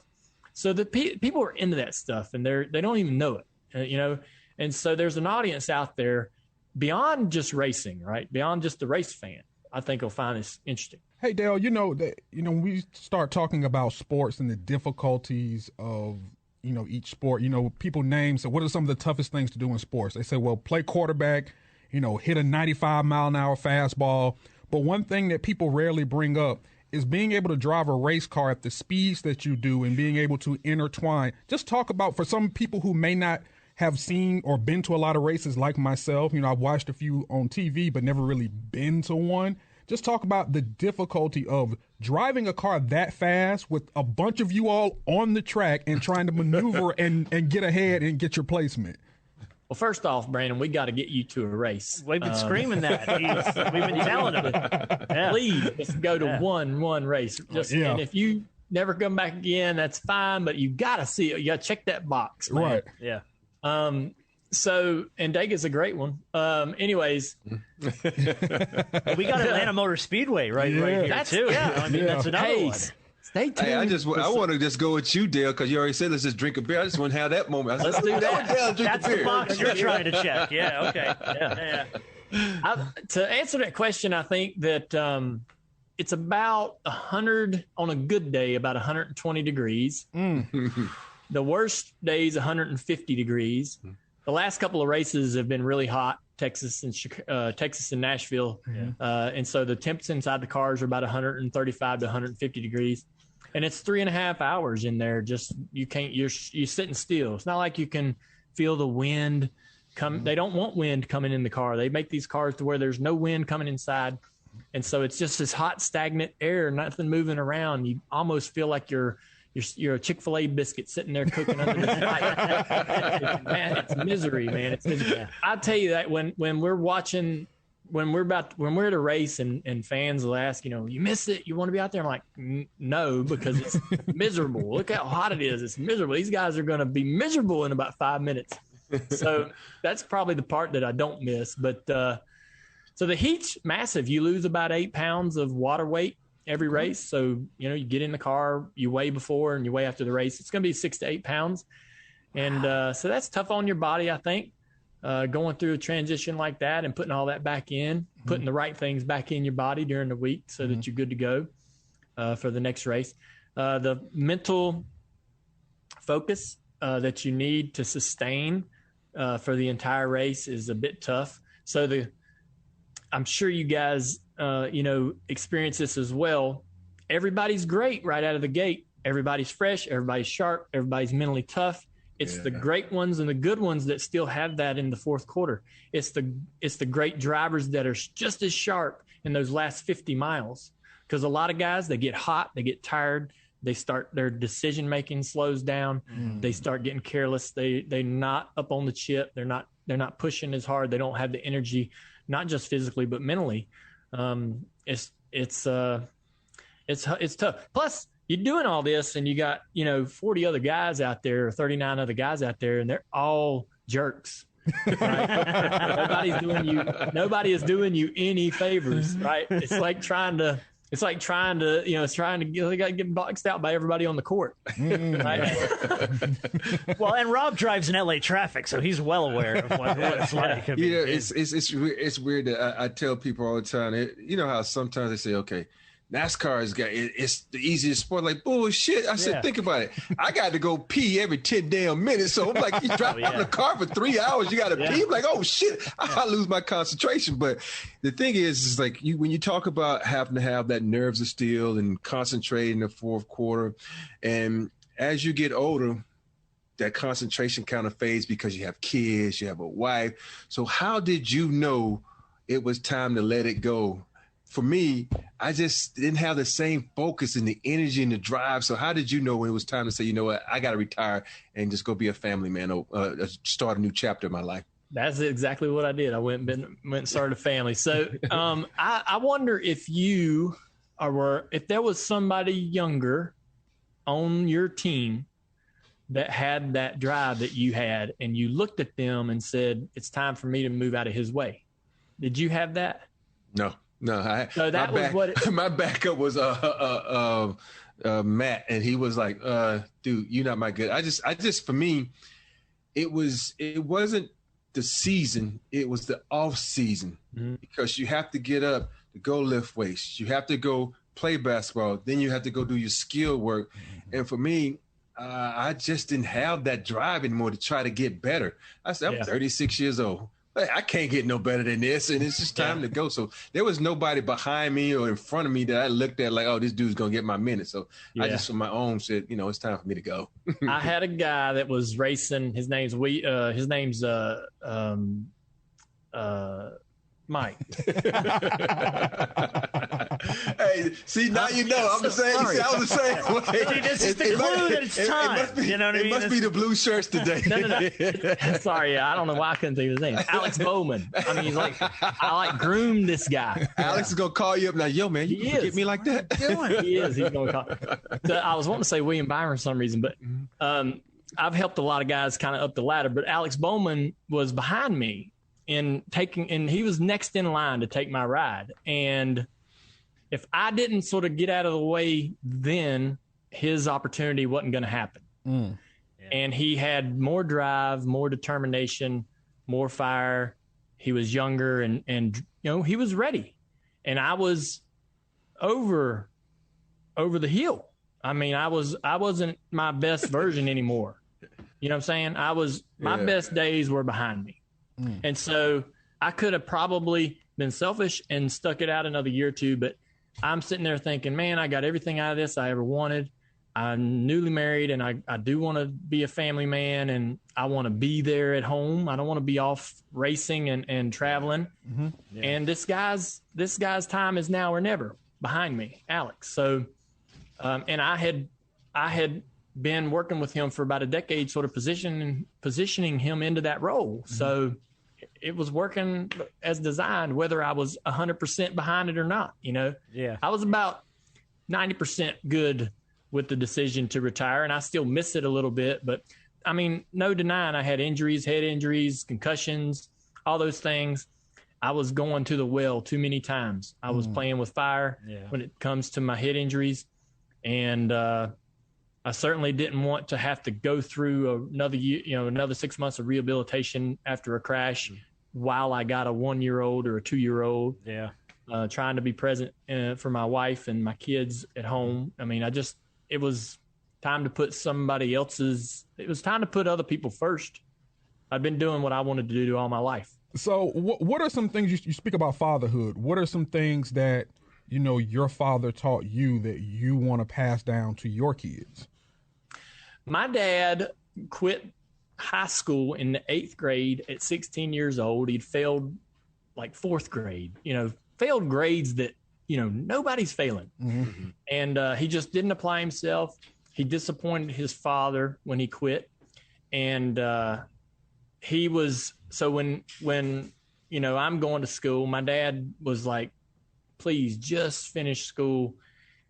So the people are into that stuff, and they don't even know it, And so there's an audience out there beyond just racing, right? Beyond just the race fan. I think will find this interesting. Hey, Dale, when we start talking about sports and the difficulties of, each sport, people name, so what are some of the toughest things to do in sports? They say, well, play quarterback, hit a 95-mile-an-hour fastball. But one thing that people rarely bring up is being able to drive a race car at the speeds that you do and being able to intertwine. Just talk about, for some people who may not have seen or been to a lot of races like myself, I've watched a few on TV but never really been to one. Just talk about the difficulty of driving a car that fast with a bunch of you all on the track and trying to maneuver and get ahead and get your placement. Well, first off, Brandon, we got to get you to a race. We've been screaming that. We've been telling them. Yeah. Please, just go to one race. And if you never come back again, that's fine, but you got to see it. You got to check that box, man. Right. Yeah. So, and Dega's a great one. Anyways. We got Atlanta Motor Speedway right here, too. Yeah. That's another one. Stay tuned. Hey, I want to just go with you, Dale, because you already said let's just drink a beer. I just want to have that moment. Let's do that. That's the box you're trying to check. Yeah, okay. Yeah. To answer that question, I think that it's about 100 on a good day, about 120 degrees. The worst days, 150 degrees. The last couple of races have been really hot, Texas and Nashville. And so the temps inside the cars are about 135 to 150 degrees. And it's 3.5 hours in there. Just, you're sitting still. It's not like you can feel the wind come. They don't want wind coming in the car. They make these cars to where there's no wind coming inside. And so it's just this hot, stagnant air, nothing moving around. You almost feel like you're a Chick-fil-A biscuit sitting there cooking under the light. It's misery, man. It's misery. I'll tell you that when we're watching, when we're at a race and fans will ask, you miss it, you want to be out there? I'm like, no, because it's miserable. Look how hot it is. It's miserable. These guys are going to be miserable in about 5 minutes. So that's probably the part that I don't miss. But so the heat's massive. You lose about 8 pounds of water weight every race. So, you get in the car, you weigh before and you weigh after the race. It's going to be 6 to 8 pounds. And so that's tough on your body, I think, going through a transition like that and putting all that back in, putting the right things back in your body during the week so that you're good to go for the next race. The mental focus that you need to sustain for the entire race is a bit tough. So I'm sure you guys experience this as well. Everybody's great right out of the gate. Everybody's fresh. Everybody's sharp. Everybody's mentally tough. It's the great ones and the good ones that still have that in the fourth quarter. It's the great drivers that are just as sharp in those last 50 miles. Because a lot of guys, they get hot, they get tired, their decision making slows down, they start getting careless. They're not up on the chip. They're not pushing as hard. They don't have the energy, not just physically but mentally. It's tough. Plus, you're doing all this and you got 40 other guys out there, or 39 other guys out there, and they're all jerks. Right? Nobody is doing you any favors, right? It's like trying to get boxed out by everybody on the court. Right? Well, and Rob drives in LA traffic, so he's well aware of what it's like. It's weird that I tell people all the time. You know how sometimes they say, okay, NASCAR it's the easiest sport. Like, bullshit. I said, think about it. I got to go pee every 10 damn minutes. So I'm like, you drive out in the car for 3 hours, you got to pee. I'm like, oh shit, I lose my concentration. But the thing is like when you talk about having to have that nerves of steel and concentrate in the fourth quarter, and as you get older, that concentration kind of fades because you have kids, you have a wife. So how did you know it was time to let it go? For me, I just didn't have the same focus and the energy and the drive. So how did you know when it was time to say, you know what, I got to retire and just go be a family man, start a new chapter in my life? That's exactly what I did. I went and started a family. So I wonder if if there was somebody younger on your team that had that drive that you had, and you looked at them and said, it's time for me to move out of his way. Did you have that? No. My backup was Matt, and he was like, dude, you're not my good. I just for me, it wasn't the season, it was the off season, because you have to get up to go lift weights, you have to go play basketball, then you have to go do your skill work. And for me, I just didn't have that drive anymore to try to get better. I said, I'm 36 years old. I can't get no better than this, and it's just time to go. So there was nobody behind me or in front of me that I looked at like, oh, this dude's going to get my minutes. So I just on my own said, it's time for me to go. I had a guy that was racing. His name's Mike. Hey, see, now you know. I'm the same. I was the same way. This is the clue that it's time. It must be the blue shirts today. No. Sorry, I don't know why I couldn't think of his name. Alex Bowman. I mean, I groomed this guy. Alex is gonna call you up now. Yo, man, you can get me like that. He is. He's gonna call. So I was wanting to say William Byron for some reason, but I've helped a lot of guys kind of up the ladder. But Alex Bowman was behind me and he was next in line to take my ride. And if I didn't sort of get out of the way then, his opportunity wasn't going to happen. And he had more drive, more determination, more fire. He was younger and he was ready. And I was over the hill. I mean, I wasn't my best version anymore. You know what I'm saying? My best days were behind me. And so I could have probably been selfish and stuck it out another year or two, but I'm sitting there thinking, man, I got everything out of this I ever wanted. I'm newly married, and I do want to be a family man, and I want to be there at home. I don't want to be off racing and traveling. And this guy's time is now or never behind me, Alex. So, and I had been working with him for about a decade, sort of positioning him into that role. So it was working as designed, whether I was 100% behind it or not. You know, I was about 90% good with the decision to retire, and I still miss it a little bit. But I mean, no denying I had injuries, head injuries, concussions, all those things. I was going to the well too many times. I was playing with fire when it comes to my head injuries. And I certainly didn't want to have to go through another year, another 6 months of rehabilitation after a crash while I got a 1-year-old or a 2-year-old. Trying to be present for my wife and my kids at home. I mean, it was time to put it was time to put other people first. I'd been doing what I wanted to do all my life. So what are some things, you speak about fatherhood, what are some things that, your father taught you that you want to pass down to your kids? My dad quit high school in the 8th grade at 16 years old. He'd failed like 4th grade, failed grades that, nobody's failing. And he just didn't apply himself. He disappointed his father when he quit. And he was, so when I'm going to school, my dad was like, please just finish school.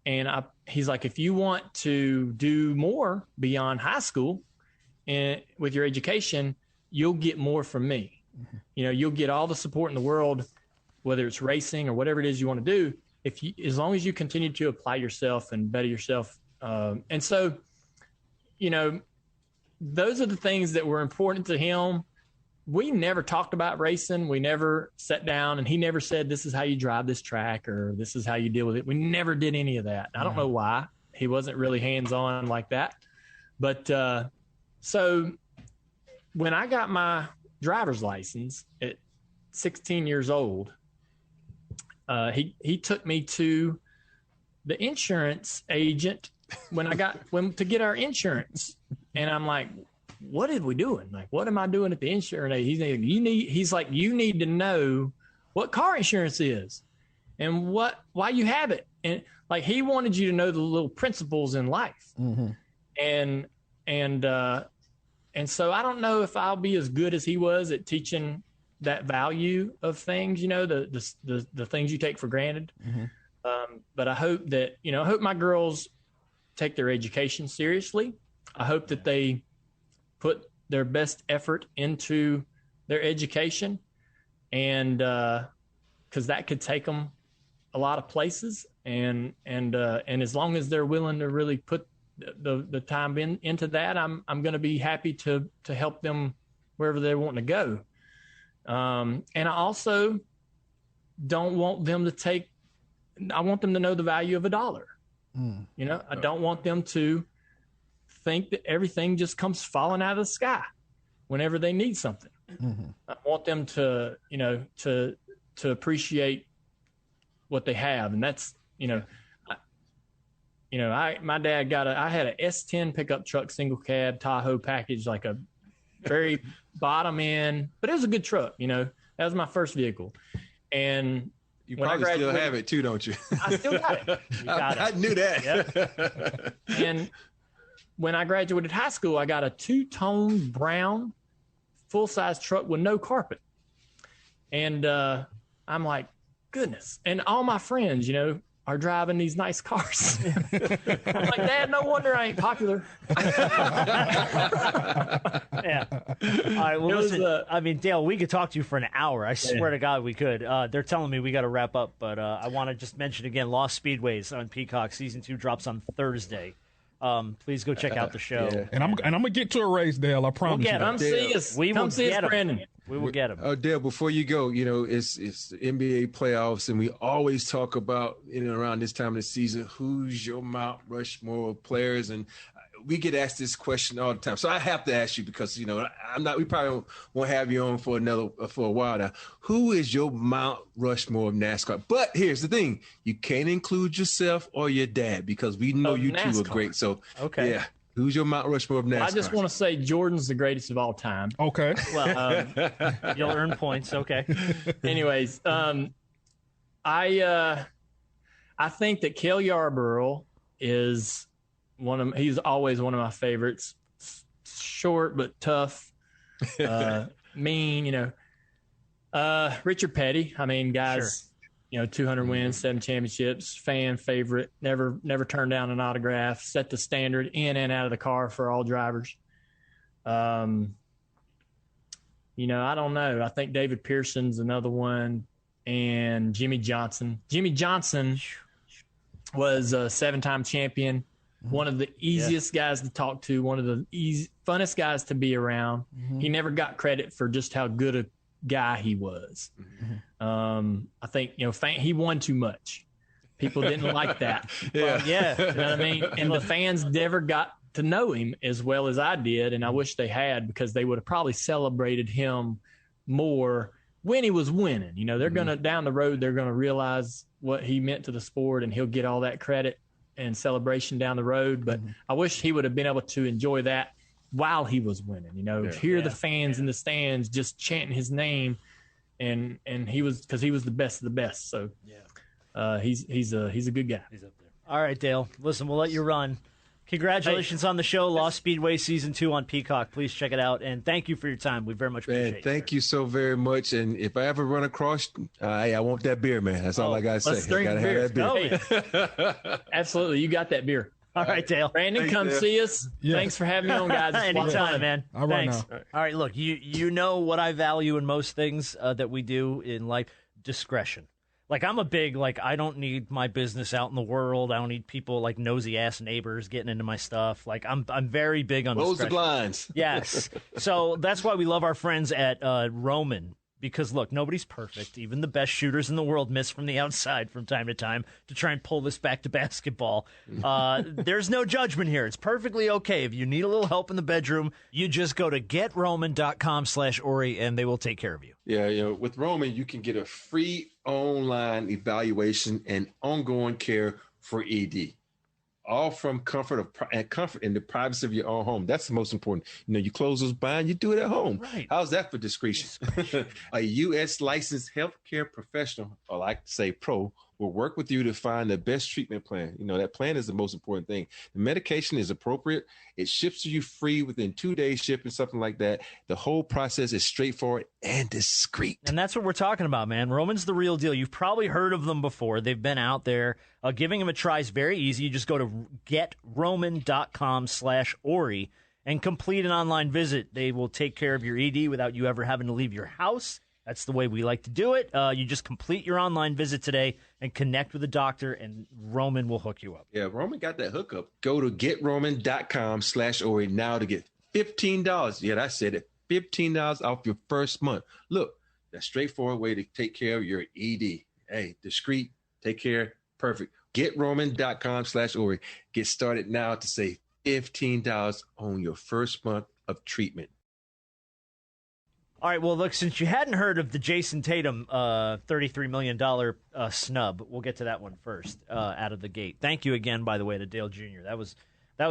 And he's like, if you want to do more beyond high school and with your education, you'll get more from me. You'll get all the support in the world, whether it's racing or whatever it is you want to do, as long as you continue to apply yourself and better yourself. And so, those are the things that were important to him. We never talked about racing. We never sat down, and he never said, this is how you drive this track or this is how you deal with it. We never did any of that. I don't know why. He wasn't really hands-on like that. But so when I got my driver's license at 16 years old, he took me to the insurance agent to get our insurance. And I'm like, what are we doing? Like, what am I doing at the insurance agent? He's like, you need to know what car insurance is and why you have it. And like, he wanted you to know the little principles in life. And so I don't know if I'll be as good as he was at teaching that value of things, the things you take for granted. But I hope that, I hope my girls take their education seriously. I hope that they put their best effort into their education, and because that could take them a lot of places. And as long as they're willing to really put the time into that, I'm going to be happy to help them wherever they're wanting to go. And I also don't want them I want them to know the value of $1. I don't want them to think that everything just comes falling out of the sky whenever they need something. I want them to, to appreciate what they have. And that's, my dad I had a S10 pickup truck, single cab Tahoe package, like a very bottom end, but it was a good truck. That was my first vehicle. And you probably still have it too, don't you? I still got it. I knew that. Yep. And when I graduated high school, I got a 2-tone brown full-size truck with no carpet. And I'm like, goodness. And all my friends, are driving these nice cars. I'm like, Dad, no wonder I ain't popular. Yeah. All right. Well, listen, Dale, we could talk to you for an hour. I swear to God we could. They're telling me we got to wrap up, but I want to just mention again, Lost Speedways on Peacock. Season 2 drops on Thursday. Please go check out the show. And I'm gonna get to a race, Dale. I promise you. Come see us. Come see us, Brandon. We will get him. Dale, before you go, it's the NBA playoffs, and we always talk about, around this time of the season, who's your Mount Rushmore players, and we get asked this question all the time. So I have to ask you because, we probably won't have you on for a while now. Who is your Mount Rushmore of NASCAR? But here's the thing. You can't include yourself or your dad because we know you NASCAR. Two are great. So, okay. Yeah. Who's your Mount Rushmore of NASCAR? I just want to say Jordan's the greatest of all time. Okay. Well, you'll earn points. Okay. Anyways, I think that Cale Yarborough is he's always one of my favorites. Short but tough, mean. Richard Petty. I mean, guys. Sure. 200 wins, 7 championships, fan favorite, never turned down an autograph, set the standard in and out of the car for all drivers. I don't know. I think David Pearson's another one, and Jimmy Johnson. Jimmy Johnson was a 7-time champion, one of the easiest guys to talk to, one of the funnest guys to be around. Mm-hmm. He never got credit for just how good a guy he was. Mm-hmm. I think he won too much. People didn't like that. Yeah. You know what I mean? And the fans never got to know him as well as I did, and I wish they had, because they would have probably celebrated him more when he was winning. They're gonna down the road, they're gonna realize what he meant to the sport, and he'll get all that credit and celebration down the road. But I wish he would have been able to enjoy that while he was winning, hear the fans in the stands just chanting his name, and he was, because he was the best of the best. So he's a good guy. He's up there. All right, Dale. Listen, we'll let you run. Congratulations on the show, Lost Speedway Season 2 on Peacock. Please check it out, and thank you for your time. We very much appreciate it. Thank you so very much, and if I ever run across, I want that beer, man. That's all I got to say. Let's drink I gotta have that beer. Hey. Absolutely. You got that beer. All right, Dale. Brandon, come see us. Yeah. Thanks for having me on, guys. Anytime, man. All right, thanks. now. All right, look, you know what I value in most things that we do in life? Discretion. Like, I'm a big, I don't need my business out in the world. I don't need people nosy-ass neighbors getting into my stuff. I'm very big on Close discretion. the blinds. Yes. So that's why we love our friends at Roman. Because, look, nobody's perfect. Even the best shooters in the world miss from the outside from time to time to try and pull this back to basketball. There's no judgment here. It's perfectly okay. If you need a little help in the bedroom, you just go to getroman.com/Ori, and they will take care of you. Yeah, with Roman, you can get a free online evaluation and ongoing care for ED. All from comfort in the privacy of your own home. That's the most important. You close those blinds, you do it at home. Right. How's that for discretion? A U.S. licensed healthcare professional, or like to say pro, will work with you to find the best treatment plan. That plan is the most important thing. The medication is appropriate. It ships to you free within 2 days shipping, something like that. The whole process is straightforward and discreet. And that's what we're talking about, man. Roman's the real deal. You've probably heard of them before. They've been out there. Giving them a try is very easy. You just go to getroman.com/Ori and complete an online visit. They will take care of your ED without you ever having to leave your house. That's the way we like to do it. You just complete your online visit today and connect with a doctor, and Roman will hook you up. Yeah, Roman got that hookup. Go to getroman.com/Ori now to get $15. Yeah, I said it. $15 off your first month. Look, that's a straightforward way to take care of your ED. Hey, discreet, take care, perfect. Getroman.com/Ori. Get started now to save $15 on your first month of treatment. All right, well, look, since you hadn't heard of the Jayson Tatum $33 million snub, we'll get to that one first out of the gate. Thank you again, by the way, to Dale Jr. That was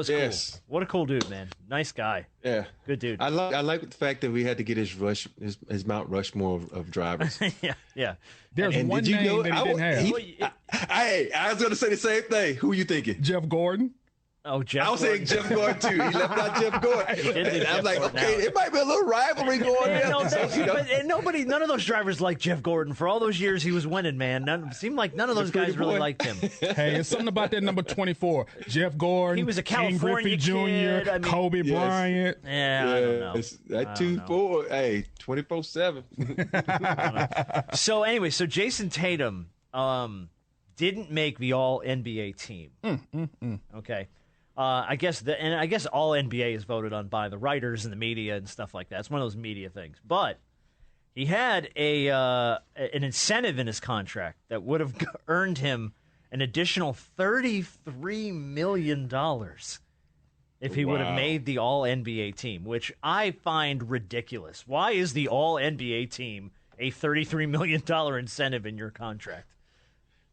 yes. Cool. What a cool dude, man. Nice guy. Yeah. Good dude. I like the fact that we had to get his Mount Rushmore of drivers. yeah. There's one name that he didn't have. I was going to say the same thing. Who are you thinking? Jeff Gordon. Oh, Jeff I was Gordon. saying Jeff Gordon, too. He left out Jeff Gordon. And I'm like, okay, it might be a little rivalry going there. None of those drivers liked Jeff Gordon. For all those years he was winning, man. It seemed like none of those guys really liked him. Hey, it's something about that number 24. Jeff Gordon. He was a California King Griffey Jr., kid. Kobe Bryant. Yeah, I don't know. That 2-4, hey, 24/7. So anyway, Jayson Tatum didn't make the All-NBA team. Okay. I guess all NBA is voted on by the writers and the media and stuff like that. It's one of those media things. But He had an incentive in his contract that would have earned him an additional $33 million if he would have made the All-NBA team, which I find ridiculous. Why is the All-NBA team a $33 million incentive in your contract?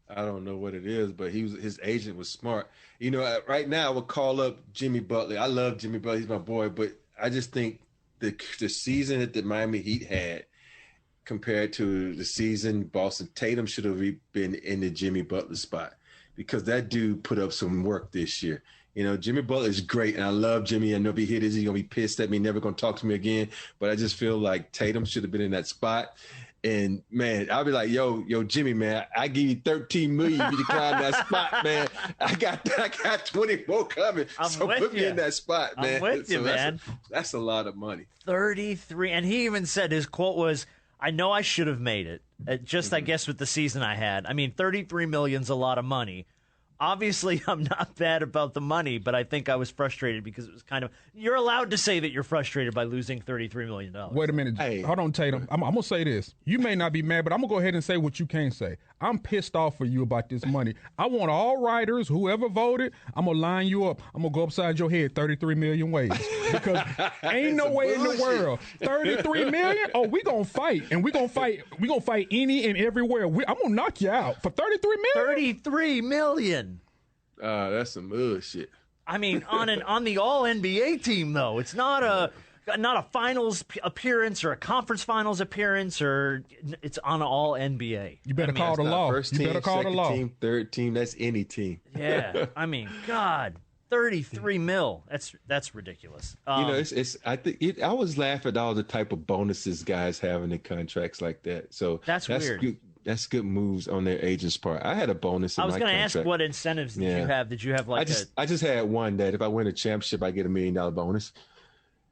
I don't know what it is, but his agent was smart. You know, right now I would call up Jimmy Butler. I love Jimmy Butler. He's my boy, but I just think the season that the Miami Heat had compared to the season Boston, Tatum should have been in the Jimmy Butler spot because that dude put up some work this year. You know, Jimmy Butler is great, and I love Jimmy. I know if he hit this, he's going to be pissed at me, never going to talk to me again. But I just feel like Tatum should have been in that spot. And, man, I'll be like, yo, Jimmy, man, I give you $13 million if you decline that spot, man. I got 20 more coming. Put me in that spot, man. I'm with you, man. That's a lot of money. 33. And he even said his quote was, I know I should have made it. I guess, with the season I had. I mean, $33 million's a lot of money. Obviously, I'm not bad about the money, but I think I was frustrated because it was kind of – you're allowed to say that you're frustrated by losing $33 million. Wait a minute. Hey. Hold on, Tatum. I'm going to say this. You may not be mad, but I'm going to go ahead and say what you can't say. I'm pissed off for you about this money. I want all writers, whoever voted, I'm going to line you up. I'm going to go upside your head 33 million ways because ain't no way in the world. 33 million? Oh, we going to fight, and we going to fight. We going to fight any and everywhere. I'm going to knock you out for 33 million? 33 million. That's some bullshit. I mean, on the All-NBA team, though, it's not a finals appearance or a conference finals appearance, or it's on an All-NBA. You better call the law. First team, team, better call the law. Team, third team, that's any team. Yeah, I mean, God, 33 mil. That's ridiculous. I always laugh at all the type of bonuses guys have in their contracts like that. So that's weird. Good. That's good moves on their agent's part. I had a bonus in my contract. I was going to ask what incentives did you have? Did you have I just had one that if I win a championship, I get $1 million bonus.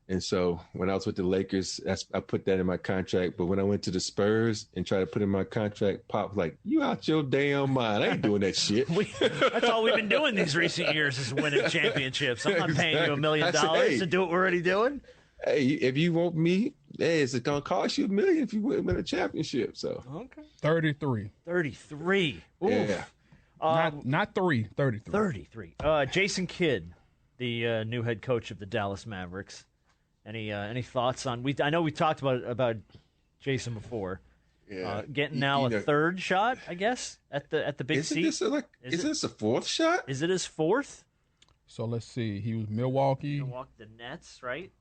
And so when I was with the Lakers, I put that in my contract. But when I went to the Spurs and tried to put in my contract, Pop was like, you out your damn mind. I ain't doing that shit. That's all we've been doing these recent years is winning championships. I'm not paying you $1 million to do what we're already doing. Hey, if you want me, it's going to cost you $1 million if you win a championship. So okay, 33. Yeah, not 3. 33. 33. Jason Kidd, the new head coach of the Dallas Mavericks. Any thoughts on? I know we talked about Jason before. Yeah, getting now a third shot, I guess, at the big seat. Is this a fourth shot? Is it his fourth? So let's see. He was Milwaukee, the Nets, right?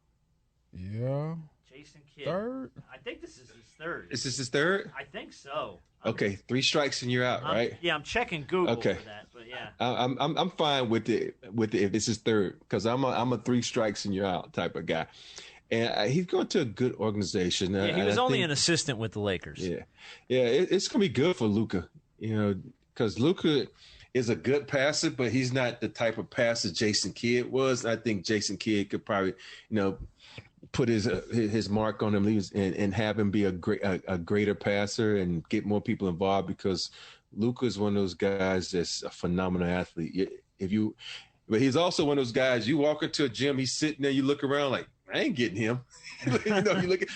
Yeah. Jason Kidd. Third? I think this is his third. Is this his third? I think so. Okay, 3 strikes and you're out, right? Yeah, I'm checking Google for that, but yeah. I'm fine with it if this is third because I'm a 3 strikes and you're out type of guy. And he's going to a good organization. Yeah, he was only an assistant with the Lakers. Yeah, it's going to be good for Luka, because Luka is a good passer, but he's not the type of passer Jason Kidd was. I think Jason Kidd could probably, put his mark on him and have him be a greater passer and get more people involved because Luka is one of those guys that's a phenomenal athlete. But he's also one of those guys, you walk into a gym, he's sitting there, you look around like, I ain't getting him.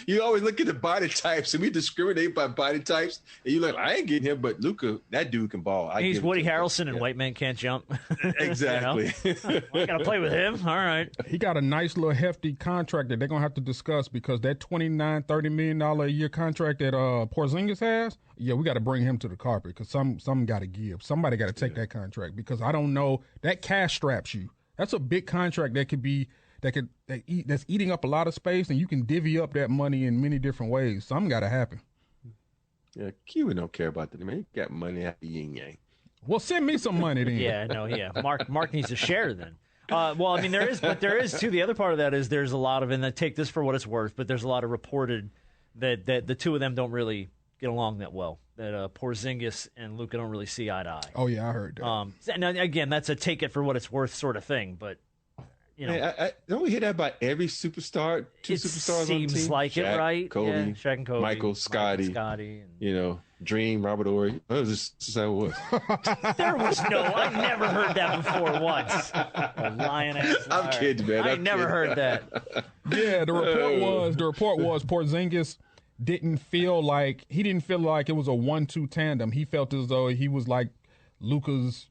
You always look at the body types, and we discriminate by body types. And you I ain't getting him, but Luka, that dude can ball. He's Woody Harrelson, and white men can't jump. Exactly. I got to play with him. All right. He got a nice little hefty contract that they're gonna have to discuss because that $29-30 million a year contract that Porzingis has. Yeah, we got to bring him to the carpet because some got to give. Somebody got to take that contract because I don't know that cash straps you. That's a big contract that could be. That's eating up a lot of space, and you can divvy up that money in many different ways. Something got to happen. Yeah, Cuban don't care about that. Man, he got money out the yin yang. Well, send me some money then. Yeah. Mark needs to share then. Well, I mean, there is too. The other part of that is there's a lot of, and I take this for what it's worth, but there's a lot of reported that the two of them don't really get along that well. That Porzingis and Luka don't really see eye to eye. Oh yeah, I heard that. Now again, that's a take it for what it's worth sort of thing, but. Hey, don't we hear that about every superstar? Two superstars on the team? It seems like Shaq, it, right? Kobe, yeah, Shaq and Kobe. Michael, Scottie. And... Dream, Robert Horry. Oh, this is how it was. There was I never heard that before once. Lion-ass liar. I'm kidding, man. I never heard that. Yeah, the report was Porzingis didn't feel like it was a 1-2 tandem. He felt as though he was like Luka's,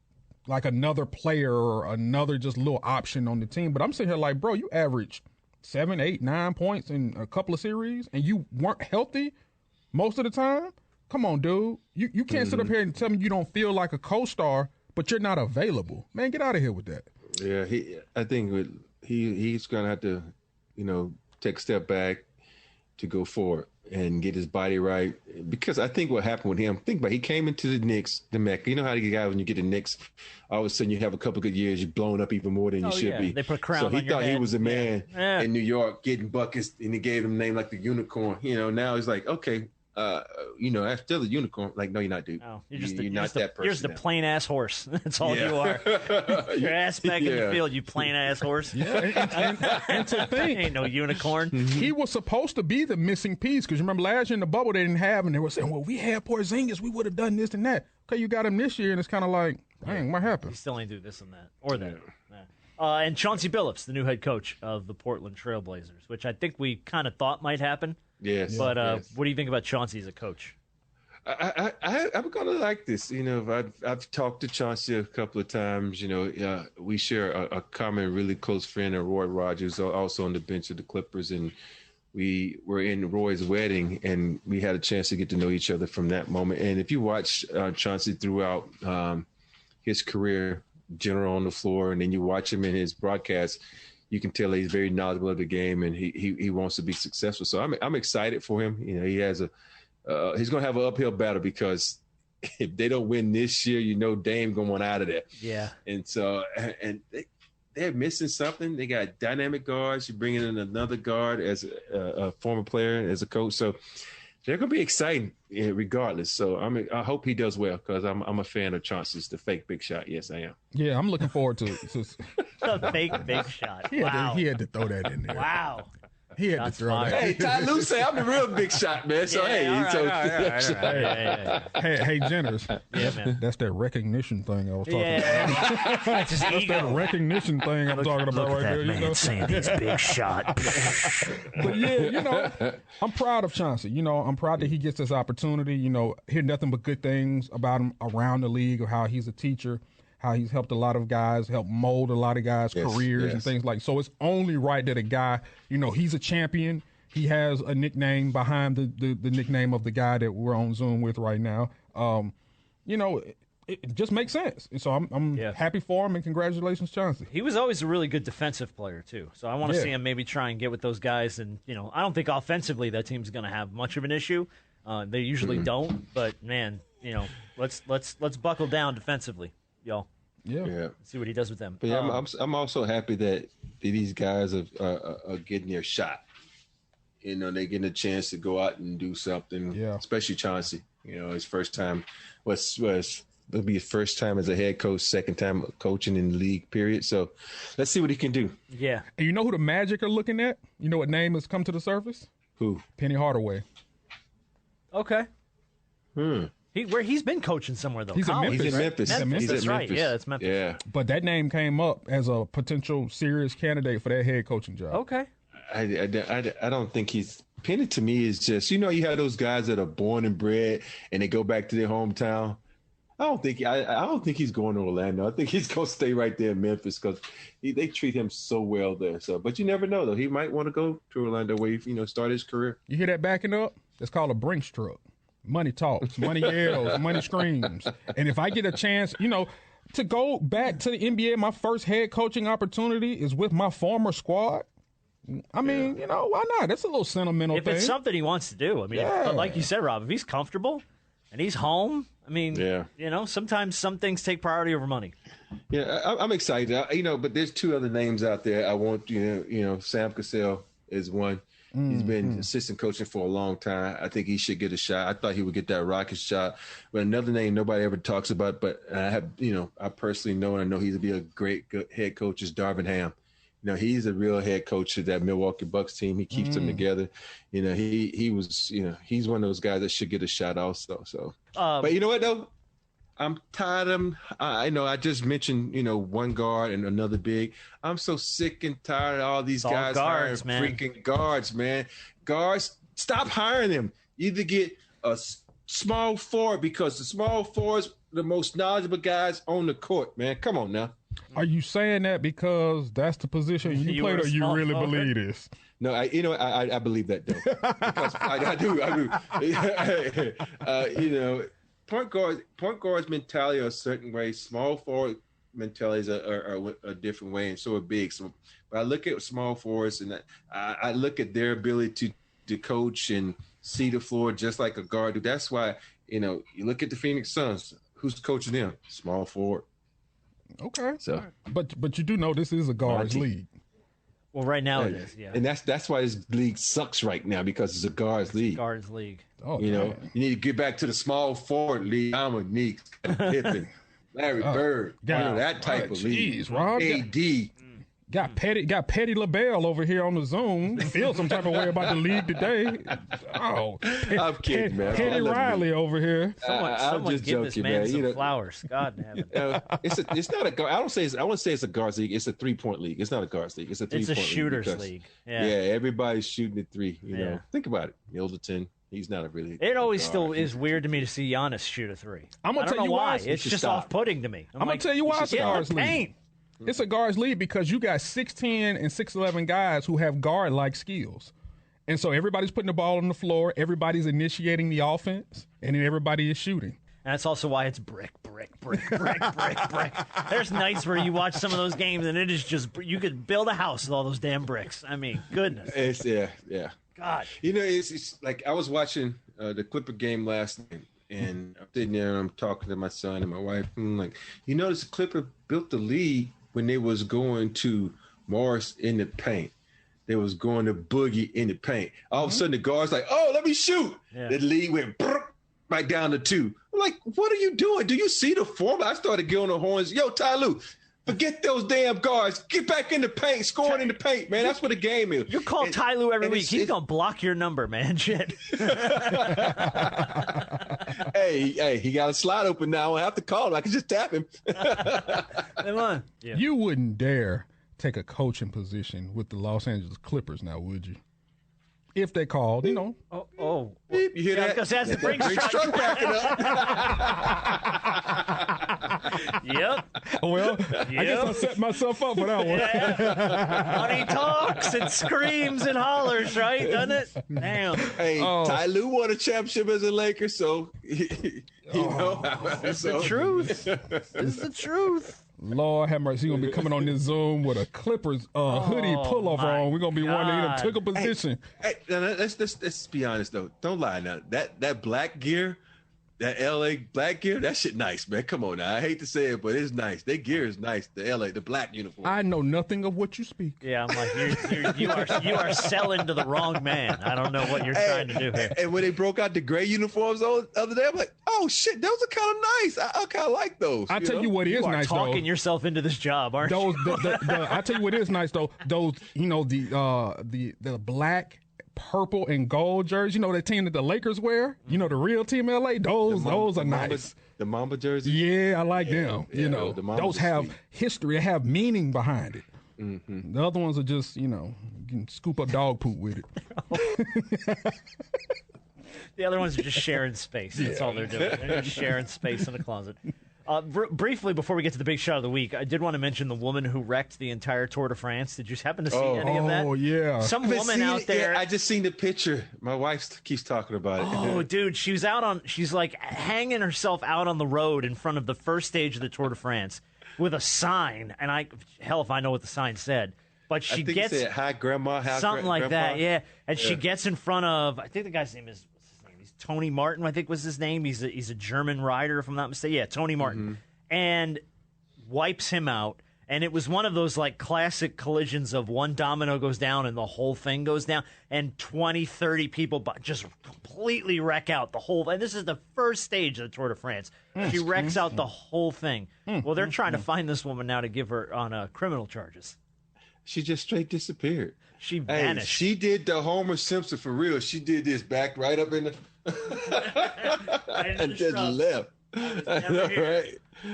like another player or another just little option on the team. But I'm sitting here like, bro, you averaged 7, 8, 9 points in a couple of series, and you weren't healthy most of the time. Come on, dude. You can't sit up here and tell me you don't feel like a co-star, but you're not available. Man, get out of here with that. Yeah, I think he's going to have to, take a step back to go forward and get his body right. Because I think what happened with him, think about it, he came into the Knicks, the Mecca. You know how you get when you get the Knicks, all of a sudden you have a couple of good years, you're blown up even more than you should be. They put a crown so he on your thought head. he was a man Yeah. in New York getting buckets, and he gave him a name like the Unicorn. Now he's like, okay, I'm still a unicorn. Like, no, you're not, dude. No, you're not that person. You're just a plain ass horse. That's all you are. Your ass back in the field, you plain ass horse. Yeah, and to think, ain't no unicorn. He was supposed to be the missing piece because remember last year in the bubble they didn't have, and they were saying, "Well, we had Porzingis, we would have done this and that." Okay, you got him this year, and it's kind of like, dang, what happened? He still ain't do this and that or that. Yeah. And Chauncey Billups, the new head coach of the Portland Trailblazers, which I think we kind of thought might happen. Yes. But yes. What do you think about Chauncey as a coach? I'm gonna like this. I've talked to Chauncey a couple of times. We share a common, really close friend, Roy Rogers, also on the bench of the Clippers, and we were in Roy's wedding, and we had a chance to get to know each other from that moment. And if you watch Chauncey throughout his career, general on the floor, and then you watch him in his broadcast, you can tell he's very knowledgeable of the game, and he wants to be successful. So I'm excited for him. He has he's going to have an uphill battle because if they don't win this year, Dame going out of there. Yeah. And so they're missing something. They got dynamic guards. You're bringing in another guard as a former player, as a coach. So they're going to be exciting regardless. So I hope he does well because I'm a fan of Chauncey's, the fake big shot. Yes, I am. Yeah, I'm looking forward to The fake big shot. He had to throw that in there. Wow. He had to throw that. Hey, Ty Lue say I'm the real big shot, man. So, Hey, Jenners. Yeah, man. That's that recognition thing I was talking about. That's his That's ego. that recognition thing I'm talking about right there. Man saying he's big shot. But yeah, I'm proud of Chauncey. I'm proud that he gets this opportunity. Hear nothing but good things about him around the league, of how he's a teacher, how he's helped a lot of guys, helped mold a lot of guys' careers and things like. So it's only right that a guy, he's a champion. He has a nickname behind the nickname of the guy that we're on Zoom with right now. It just makes sense. And so I'm happy for him, and congratulations, Chauncey. He was always a really good defensive player, too. So I want to see him maybe try and get with those guys. And, I don't think offensively that team's going to have much of an issue. They usually don't. But, man, let's buckle down defensively, y'all. Yeah. See what he does with them. But I'm also happy that these guys are getting their shot. They're getting a chance to go out and do something. Yeah. Especially Chauncey. His first time it'll be his first time as a head coach, second time coaching in the league, period. So let's see what he can do. Yeah. And you know who the Magic are looking at? You know what name has come to the surface? Who? Penny Hardaway. Okay. He's been coaching somewhere, though. He's in Memphis. He's in Memphis. That's right. Yeah, that's Memphis. Yeah. But that name came up as a potential serious candidate for that head coaching job. Okay. I don't think he's – Penny to me is just – you have those guys that are born and bred and they go back to their hometown. I don't think he's going to Orlando. I think he's going to stay right there in Memphis because they treat him so well there. So, but you never know, though. He might want to go to Orlando where he start his career. You hear that backing up? It's called a Brinks truck. Money talks, money yells, money screams. And if I get a chance, to go back to the NBA, my first head coaching opportunity is with my former squad. I mean, why not? That's a little sentimental thing. If it's something he wants to do. I mean, but like you said, Rob, if he's comfortable and he's home, I mean, sometimes some things take priority over money. Yeah, I'm excited. But there's two other names out there. I want, Sam Cassell is one. He's been assistant coaching for a long time. I think he should get a shot. I thought he would get that Rockets shot. But another name nobody ever talks about, but I personally know, and I know he'd be a great good head coach, is Darvin Ham. He's a real head coach of that Milwaukee Bucks team. He keeps them together. He was, he's one of those guys that should get a shot also. So, but you know what though? I'm tired of them. I just mentioned, one guard and another big. I'm so sick and tired of all these guys guards, hiring freaking guards, man. Guards Stop hiring them. Either get a small forward, because the small forwards the most knowledgeable guys on the court, man. Come on now. Are you saying that because that's the position you played, or you really believe this? No, I believe that though. Because I do. Point guards mentality are a certain way. Small forward mentalities are a different way, and so are big. So, but I look at small forwards, and I look at their ability to coach and see the floor just like a guard do. That's why you look at the Phoenix Suns. Who's coaching them? Small forward. Okay. So, but you do know this is a guards league. Well, right now it is, yeah. And that's why this league sucks right now, because it's a guards league. Guards league. Oh, you need to get back to the small forward league. Dominique, Pippen, Larry Bird, that type of league. Rob. AD. Got Petty LaBelle over here on the Zoom. Feel some type of way about the league today. Oh, I'm kidding, man. Petty Riley over here. Someone just give joking, this man man. some flowers. God in heaven. It's not a guard. I wouldn't say it's a guards league. It's a 3-point league. It's not a guards league. It's a 3-point league. It's a shooters league. Yeah, everybody's shooting at 3. You know, think about it. Middleton. He's not a really. It always still is weird to me to see Giannis shoot a 3. I'm gonna tell you why. It's just off-putting to me. I'm gonna tell you why it's a guards league. It's a guards league because you got 6'10" and 6'11" guys who have guard-like skills. And so everybody's putting the ball on the floor, everybody's initiating the offense, and then everybody is shooting. And that's also why it's brick. There's nights where you watch some of those games, and it is just, you could build a house with all those damn bricks. I mean, goodness. It's, yeah. God. It's like I was watching the Clipper game last night, and I'm sitting there and I'm talking to my son and my wife, and I'm like, the Clipper built the league when they was going to Morris in the paint. They was going to Boogie in the paint. All of a sudden, the guard's like, oh, let me shoot. Yeah. The league went right down to 2. I'm like, what are you doing? Do you see the form? I started getting on the horns. Yo, Ty Lue, forget those damn guards. Get back in the paint, scoring in the paint, man. That's what the game is. You call Ty Lue every week. He's going to block your number, man. Shit. Hey, he got a slot open now. I have to call him. I can just tap him. Come on. Yeah. You wouldn't dare take a coaching position with the Los Angeles Clippers now, would you? If they called, Oh. Beep, you hear that? Because that's the Brinks truck backing up. Yep. Well, I guess I set myself up for that one. Yeah. Money talks and screams and hollers, right? Doesn't it? Damn. Hey, Ty Lue won a championship as a Laker, so It's the truth. It's the truth. Lord have mercy. He's going to be coming on this Zoom with a Clippers hoodie pullover on. We're going to be wondering if he took a position. Hey, let's be honest, though. Don't lie now. That black gear, that L.A. black gear, that shit nice, man. Come on now. I hate to say it, but it's nice. Their gear is nice. The black uniform. I know nothing of what you speak. Yeah, I'm like, you are selling to the wrong man. I don't know what you're trying to do here. And when they broke out the gray uniforms the other day, I'm like, oh, shit, those are kind of nice. I kind of like those. I tell you what is nice, though. You are talking yourself into this job, aren't you? I tell you what is nice, though. Those, the black, purple, and gold jerseys, the team that the Lakers wear, the real team LA, those are nice. The Mamba jerseys? Yeah, I like them. Those have history, have meaning behind it. Mm-hmm. The other ones are just, you can scoop up dog poop with it. The other ones are just sharing space. That's all they're doing. They're just sharing space in a closet. Briefly, before we get to the big shot of the week, I did want to mention the woman who wrecked the entire Tour de France. Did you happen to see any of that? Oh, yeah. Some woman out there. Yeah, I just seen the picture. My wife keeps talking about it. Oh, dude, she's like hanging herself out on the road in front of the first stage of the Tour de France with a sign. And if I know what the sign said. But she gets it said, hi, Grandma. Hi, something like Grandpa. that, yeah. And she gets in front of, I think the guy's name is, he's Tony Martin, I think was his name. He's a German rider, if I'm not mistaken. Yeah, Tony Martin. Mm-hmm. And wipes him out. And it was one of those like classic collisions of one domino goes down and the whole thing goes down. And 20, 30 people just completely wreck out the whole. And this is the first stage of the Tour de France. She wrecks out the whole thing. Well, they're trying to find this woman now to give her on criminal charges. She just straight disappeared. She vanished. She did the Homer Simpson for real. She did this, back right up in the and just left.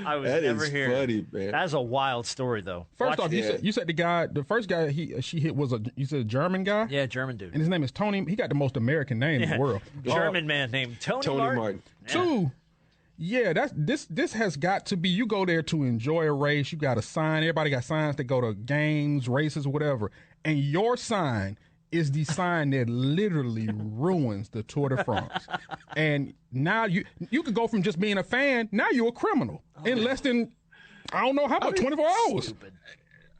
I was never here. Funny, man. That's a wild story, though. First off, you said the first guy she hit was a German guy? Yeah, German dude. And his name is Tony. He got the most American name in the world. German man named Tony Martin. Yeah. Two, this has got to be, you go there to enjoy a race. You got a sign. Everybody got signs that go to games, races, whatever. And your sign is the sign that literally ruins the Tour de France. And now you could go from just being a fan, now you're a criminal in less than, I don't know how about 24 hours. Stupid.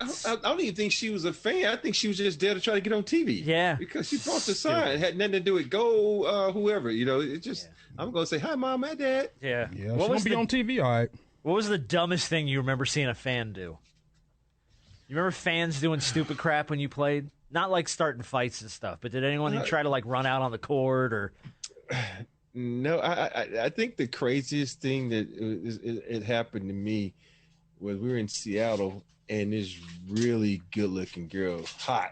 I don't even think she was a fan. I think she was just there to try to get on TV. Yeah. Because she brought the sign. It had nothing to do with whoever. It just, I'm going to say, hi, Mom, hi, Dad. Yeah. She's going to be on TV, all right. What was the dumbest thing you remember seeing a fan do? You remember fans doing stupid crap when you played? Not like starting fights and stuff, but did anyone try to like run out on the court or? No, I think the craziest thing that it happened to me was we were in Seattle and this really good-looking girl, hot.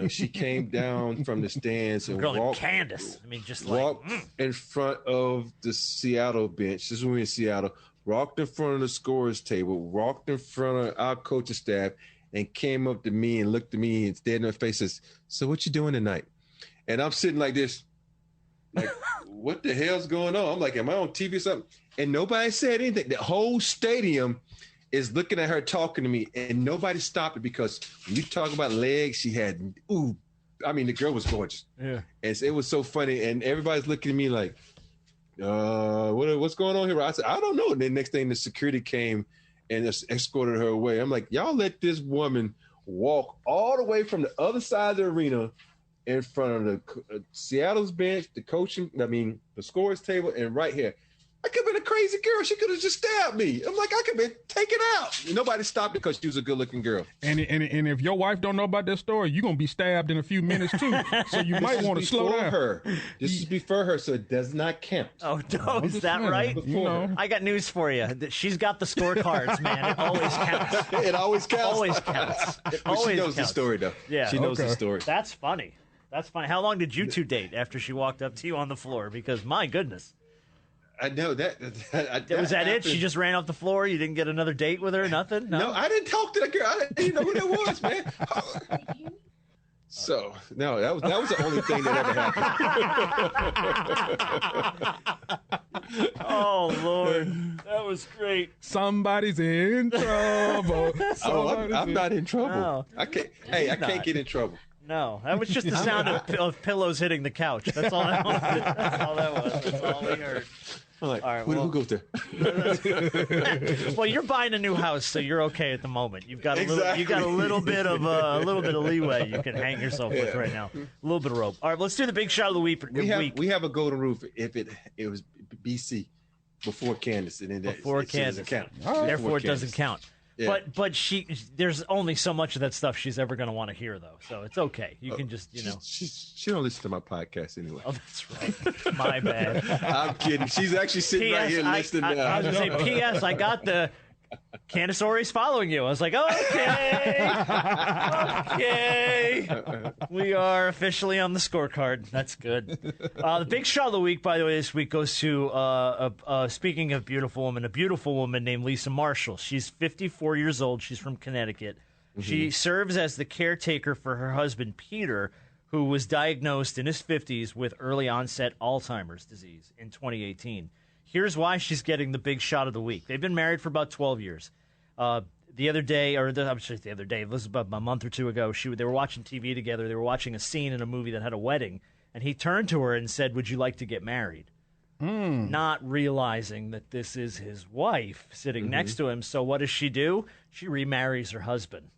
She came down from the stands and walked. Candace. Walked in front of the Seattle bench. This is when we were in Seattle. Walked in front of the scorer's table. Walked in front of our coaching staff. And came up to me and looked at me and stared in my face and says, so what you doing tonight? And I'm sitting like this, like, what the hell's going on? I'm like, am I on TV or something? And nobody said anything. The whole stadium is looking at her talking to me, and nobody stopped it because when you talk about legs, she had, the girl was gorgeous. Yeah. And it was so funny. And everybody's looking at me like, what's going on here? I said, I don't know. And then next thing, the security came and just escorted her away. I'm like, y'all let this woman walk all the way from the other side of the arena in front of the Seattle's bench, the scorer's table, and right here. I could have been a crazy girl. She could have just stabbed me. I'm like, I could have been taken out. Nobody stopped because she was a good-looking girl. And if your wife don't know about that story, you're going to be stabbed in a few minutes, too. So you might want to slow down. This is before her, so it does not count. Oh, no, is that right? I got news for you. She's got the scorecards, man. It always counts. It always counts. Always counts. She knows the story, though. Yeah. She knows the story. That's funny. How long did you two date after she walked up to you on the floor? Because, my goodness. I know that. Was that it? She just ran off the floor? You didn't get another date with her? Nothing? No, I didn't talk to the girl. I didn't even know who that was, man. So, no, that was the only thing that ever happened. Oh, Lord. That was great. Somebody's in trouble. I'm not in trouble. No. I can't get in trouble. No, that was just the sound of pillows hitting the couch. That's all that was. That's all that was. That's all we heard. I'm like, all right, who goes there? Well, you're buying a new house, so you're okay at the moment. You've got a little bit of leeway you can hang yourself with right now. A little bit of rope. All right, let's do the big shot of the week. We have a golden roof if it was BC before Candace, and then before Candace doesn't count. Therefore, it doesn't count. Yeah. But there's only so much of that stuff she's ever going to want to hear, though. So it's okay. You can just, She don't listen to my podcast anyway. Oh, that's right. My bad. I'm kidding. She's actually sitting right here listening now. I was going to say, P.S., I got the Candace Orey's following you. I was like, okay. We are officially on the scorecard. That's good. The big shot of the week, by the way, this week goes to, speaking of beautiful woman, a beautiful woman named Lisa Marshall. She's 54 years old. She's from Connecticut. Mm-hmm. She serves as the caretaker for her husband, Peter, who was diagnosed in his 50s with early onset Alzheimer's disease in 2018. Here's why she's getting the big shot of the week. They've been married for about 12 years. The other day, this was about a month or two ago, they were watching TV together. They were watching a scene in a movie that had a wedding, and he turned to her and said, "Would you like to get married?" Not realizing that this is his wife sitting next to him. So what does she do? She remarries her husband.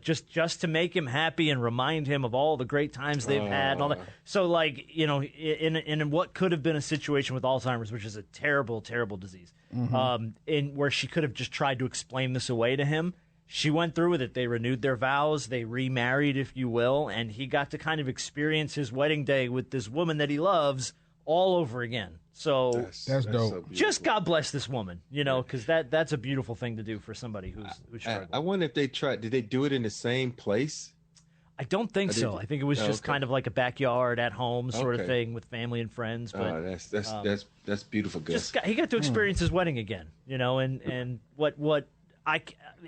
Just to make him happy and remind him of all the great times they've had and all that. So, in what could have been a situation with Alzheimer's, which is a terrible, terrible disease, in where she could have just tried to explain this away to him, she went through with it. They renewed their vows. They remarried, if you will, and he got to kind of experience his wedding day with this woman that he loves all over again. So that's dope. So just God bless this woman, because that's a beautiful thing to do for somebody who's struggling. I wonder if did they do it in the same place? I don't think so. I think it was just kind of like a backyard at home sort of thing with family and friends. But that's beautiful. Gus. He got to experience his wedding again, and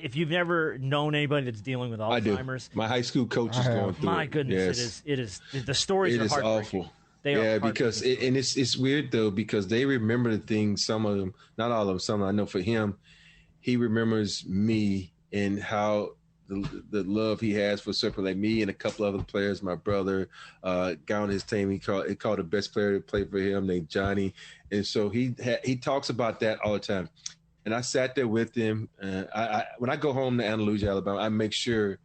if you've never known anybody that's dealing with Alzheimer's, my high school coach is going through. My goodness, yes. it is. The stories are heartbreaking. Awful. Yeah, because it's weird though, because they remember the things. Some of them, not all of them. Some I know for him, he remembers me and how the love he has for certain like me and a couple other players. My brother, guy on his team, he called the best player to play for him named Johnny, and so he talks about that all the time. And I sat there with him. When I go home to Andalusia, Alabama, I make sure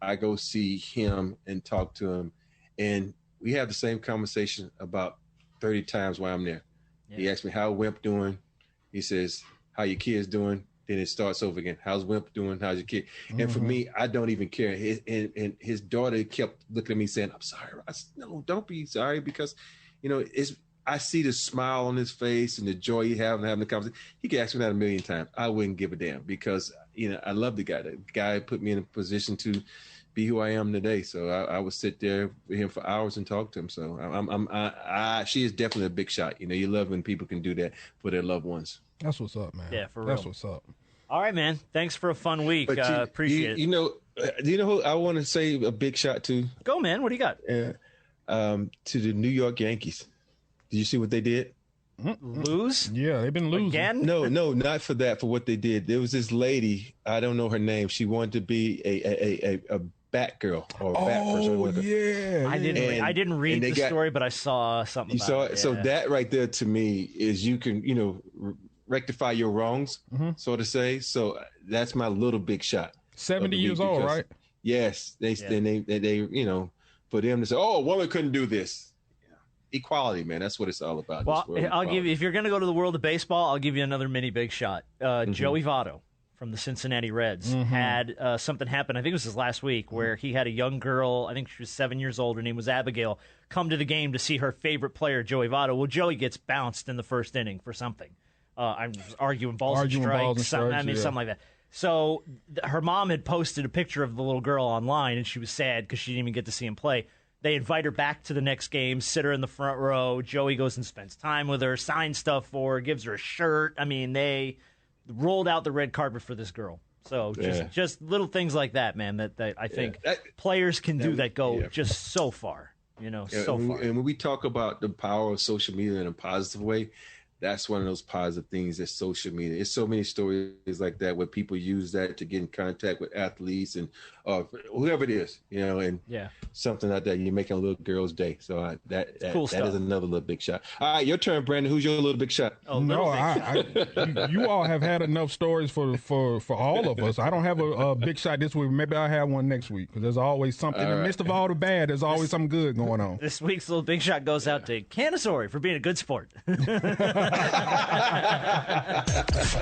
I go see him and talk to him, and we have the same conversation about 30 times while I'm there. Yeah. He asks me, how Wimp doing? He says, how your kids doing? Then it starts over again. How's Wimp doing? How's your kid? Mm-hmm. And for me, I don't even care. And his daughter kept looking at me saying, I'm sorry. I said, no, don't be sorry, because, I see the smile on his face and the joy he has in having the conversation. He could ask me that a million times. I wouldn't give a damn, because, I love the guy. The guy put me in a position to be who I am today. So I would sit there with him for hours and talk to him. So she is definitely a big shot. You love when people can do that for their loved ones. That's what's up, man. Yeah, for real. That's what's up. All right, man. Thanks for a fun week. Appreciate it. Do you know who I want to say a big shot to? Go, man. What do you got? To the New York Yankees. Did you see what they did? Lose? Yeah, they've been losing. Again? No, not for that. For what they did. There was this lady. I don't know her name. She wanted to be a bat girl or a bat person. Oh, yeah. I didn't read the story, but I saw something. You saw it. Yeah. So that right there to me is you can rectify your wrongs, so to say. So that's my little big shot. 70 years old, right? Yes. They for them to say, oh, a woman couldn't do this. Equality, man. That's what it's all about. Well, I'll give you, if you're going to go to the world of baseball, I'll give you another mini big shot. Joey Votto from the Cincinnati Reds had something happen. I think it was his last week, where he had a young girl, I think she was 7 years old, her name was Abigail, come to the game to see her favorite player, Joey Votto. Well, Joey gets bounced in the first inning for something. I'm arguing balls and strikes, something like that. So her mom had posted a picture of the little girl online, and she was sad because she didn't even get to see him play. They invite her back to the next game, sit her in the front row. Joey goes and spends time with her, signs stuff for her, gives her a shirt. I mean, they rolled out the red carpet for this girl. So just little things like that, man, that I think players can do that go just so far, so far. And when we talk about the power of social media in a positive way, that's one of those positive things that social media. It's so many stories like that where people use that to get in contact with athletes and whoever it is, and something like that. You're making a little girl's day. So that is another little big shot. All right, your turn, Brandon. Who's your little big shot? Oh, no, you all have had enough stories for all of us. I don't have a big shot this week. Maybe I'll have one next week, because there's always something in the midst of all the bad. There's always something good going on. This week's little big shot goes out to Canasori for being a good sport.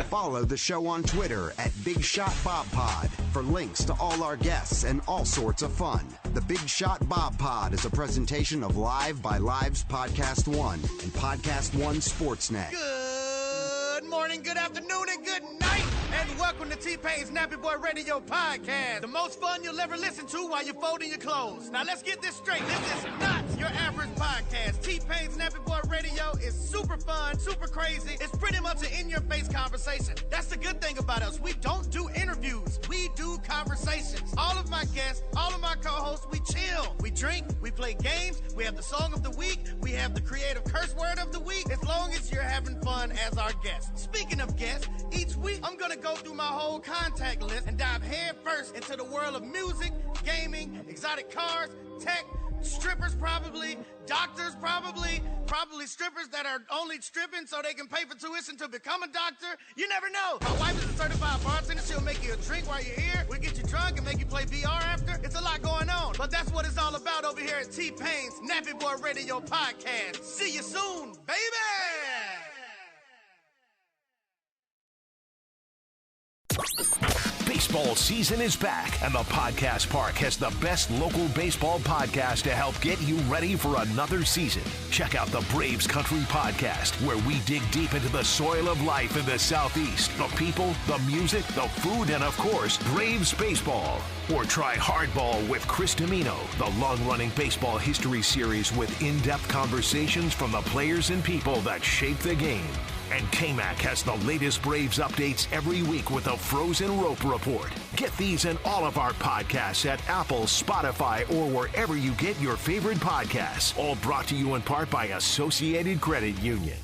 Follow the show on Twitter at Big Shot Bob Pod for links to all our guests and all sorts of fun. The Big Shot Bob Pod is a presentation of Live by Live's Podcast One and Podcast One Sportsnet. Good morning, good afternoon, and good night. And welcome to T-Pain's Nappy Boy Radio Podcast. The most fun you'll ever listen to while you're folding your clothes. Now let's get this straight. This is not your average podcast. T-Pain's Nappy Boy Radio is super fun, super crazy. It's pretty much an in-your-face conversation. That's the good thing about us. We don't do interviews. We do conversations. All of my guests, all of my co-hosts, we chill. We drink, we play games, we have the song of the week, we have the creative curse word of the week, as long as you're having fun as our guest. Speaking of guests, each week I'm going to go through my whole contact list and dive head first into the world of music, gaming, exotic cars, tech, strippers probably, doctors probably strippers that are only stripping so they can pay for tuition to become a doctor. You never know. My wife is a certified bartender. She'll make you a drink while you're here. We'll get you drunk and make you play VR after. It's a lot going on. But that's what it's all about over here at T-Pain's Nappy Boy Radio Podcast. See you soon, baby! Baseball season is back, and the Podcast Park has the best local baseball podcast to help get you ready for another season. Check out the Braves Country Podcast, where we dig deep into the soil of life in the Southeast, the people, the music, the food, and of course, Braves baseball. Or try Hardball with Chris Domino, the long-running baseball history series with in-depth conversations from the players and people that shape the game. And K-Mac has the latest Braves updates every week with a Frozen Rope Report. Get these and all of our podcasts at Apple, Spotify, or wherever you get your favorite podcasts. All brought to you in part by Associated Credit Union.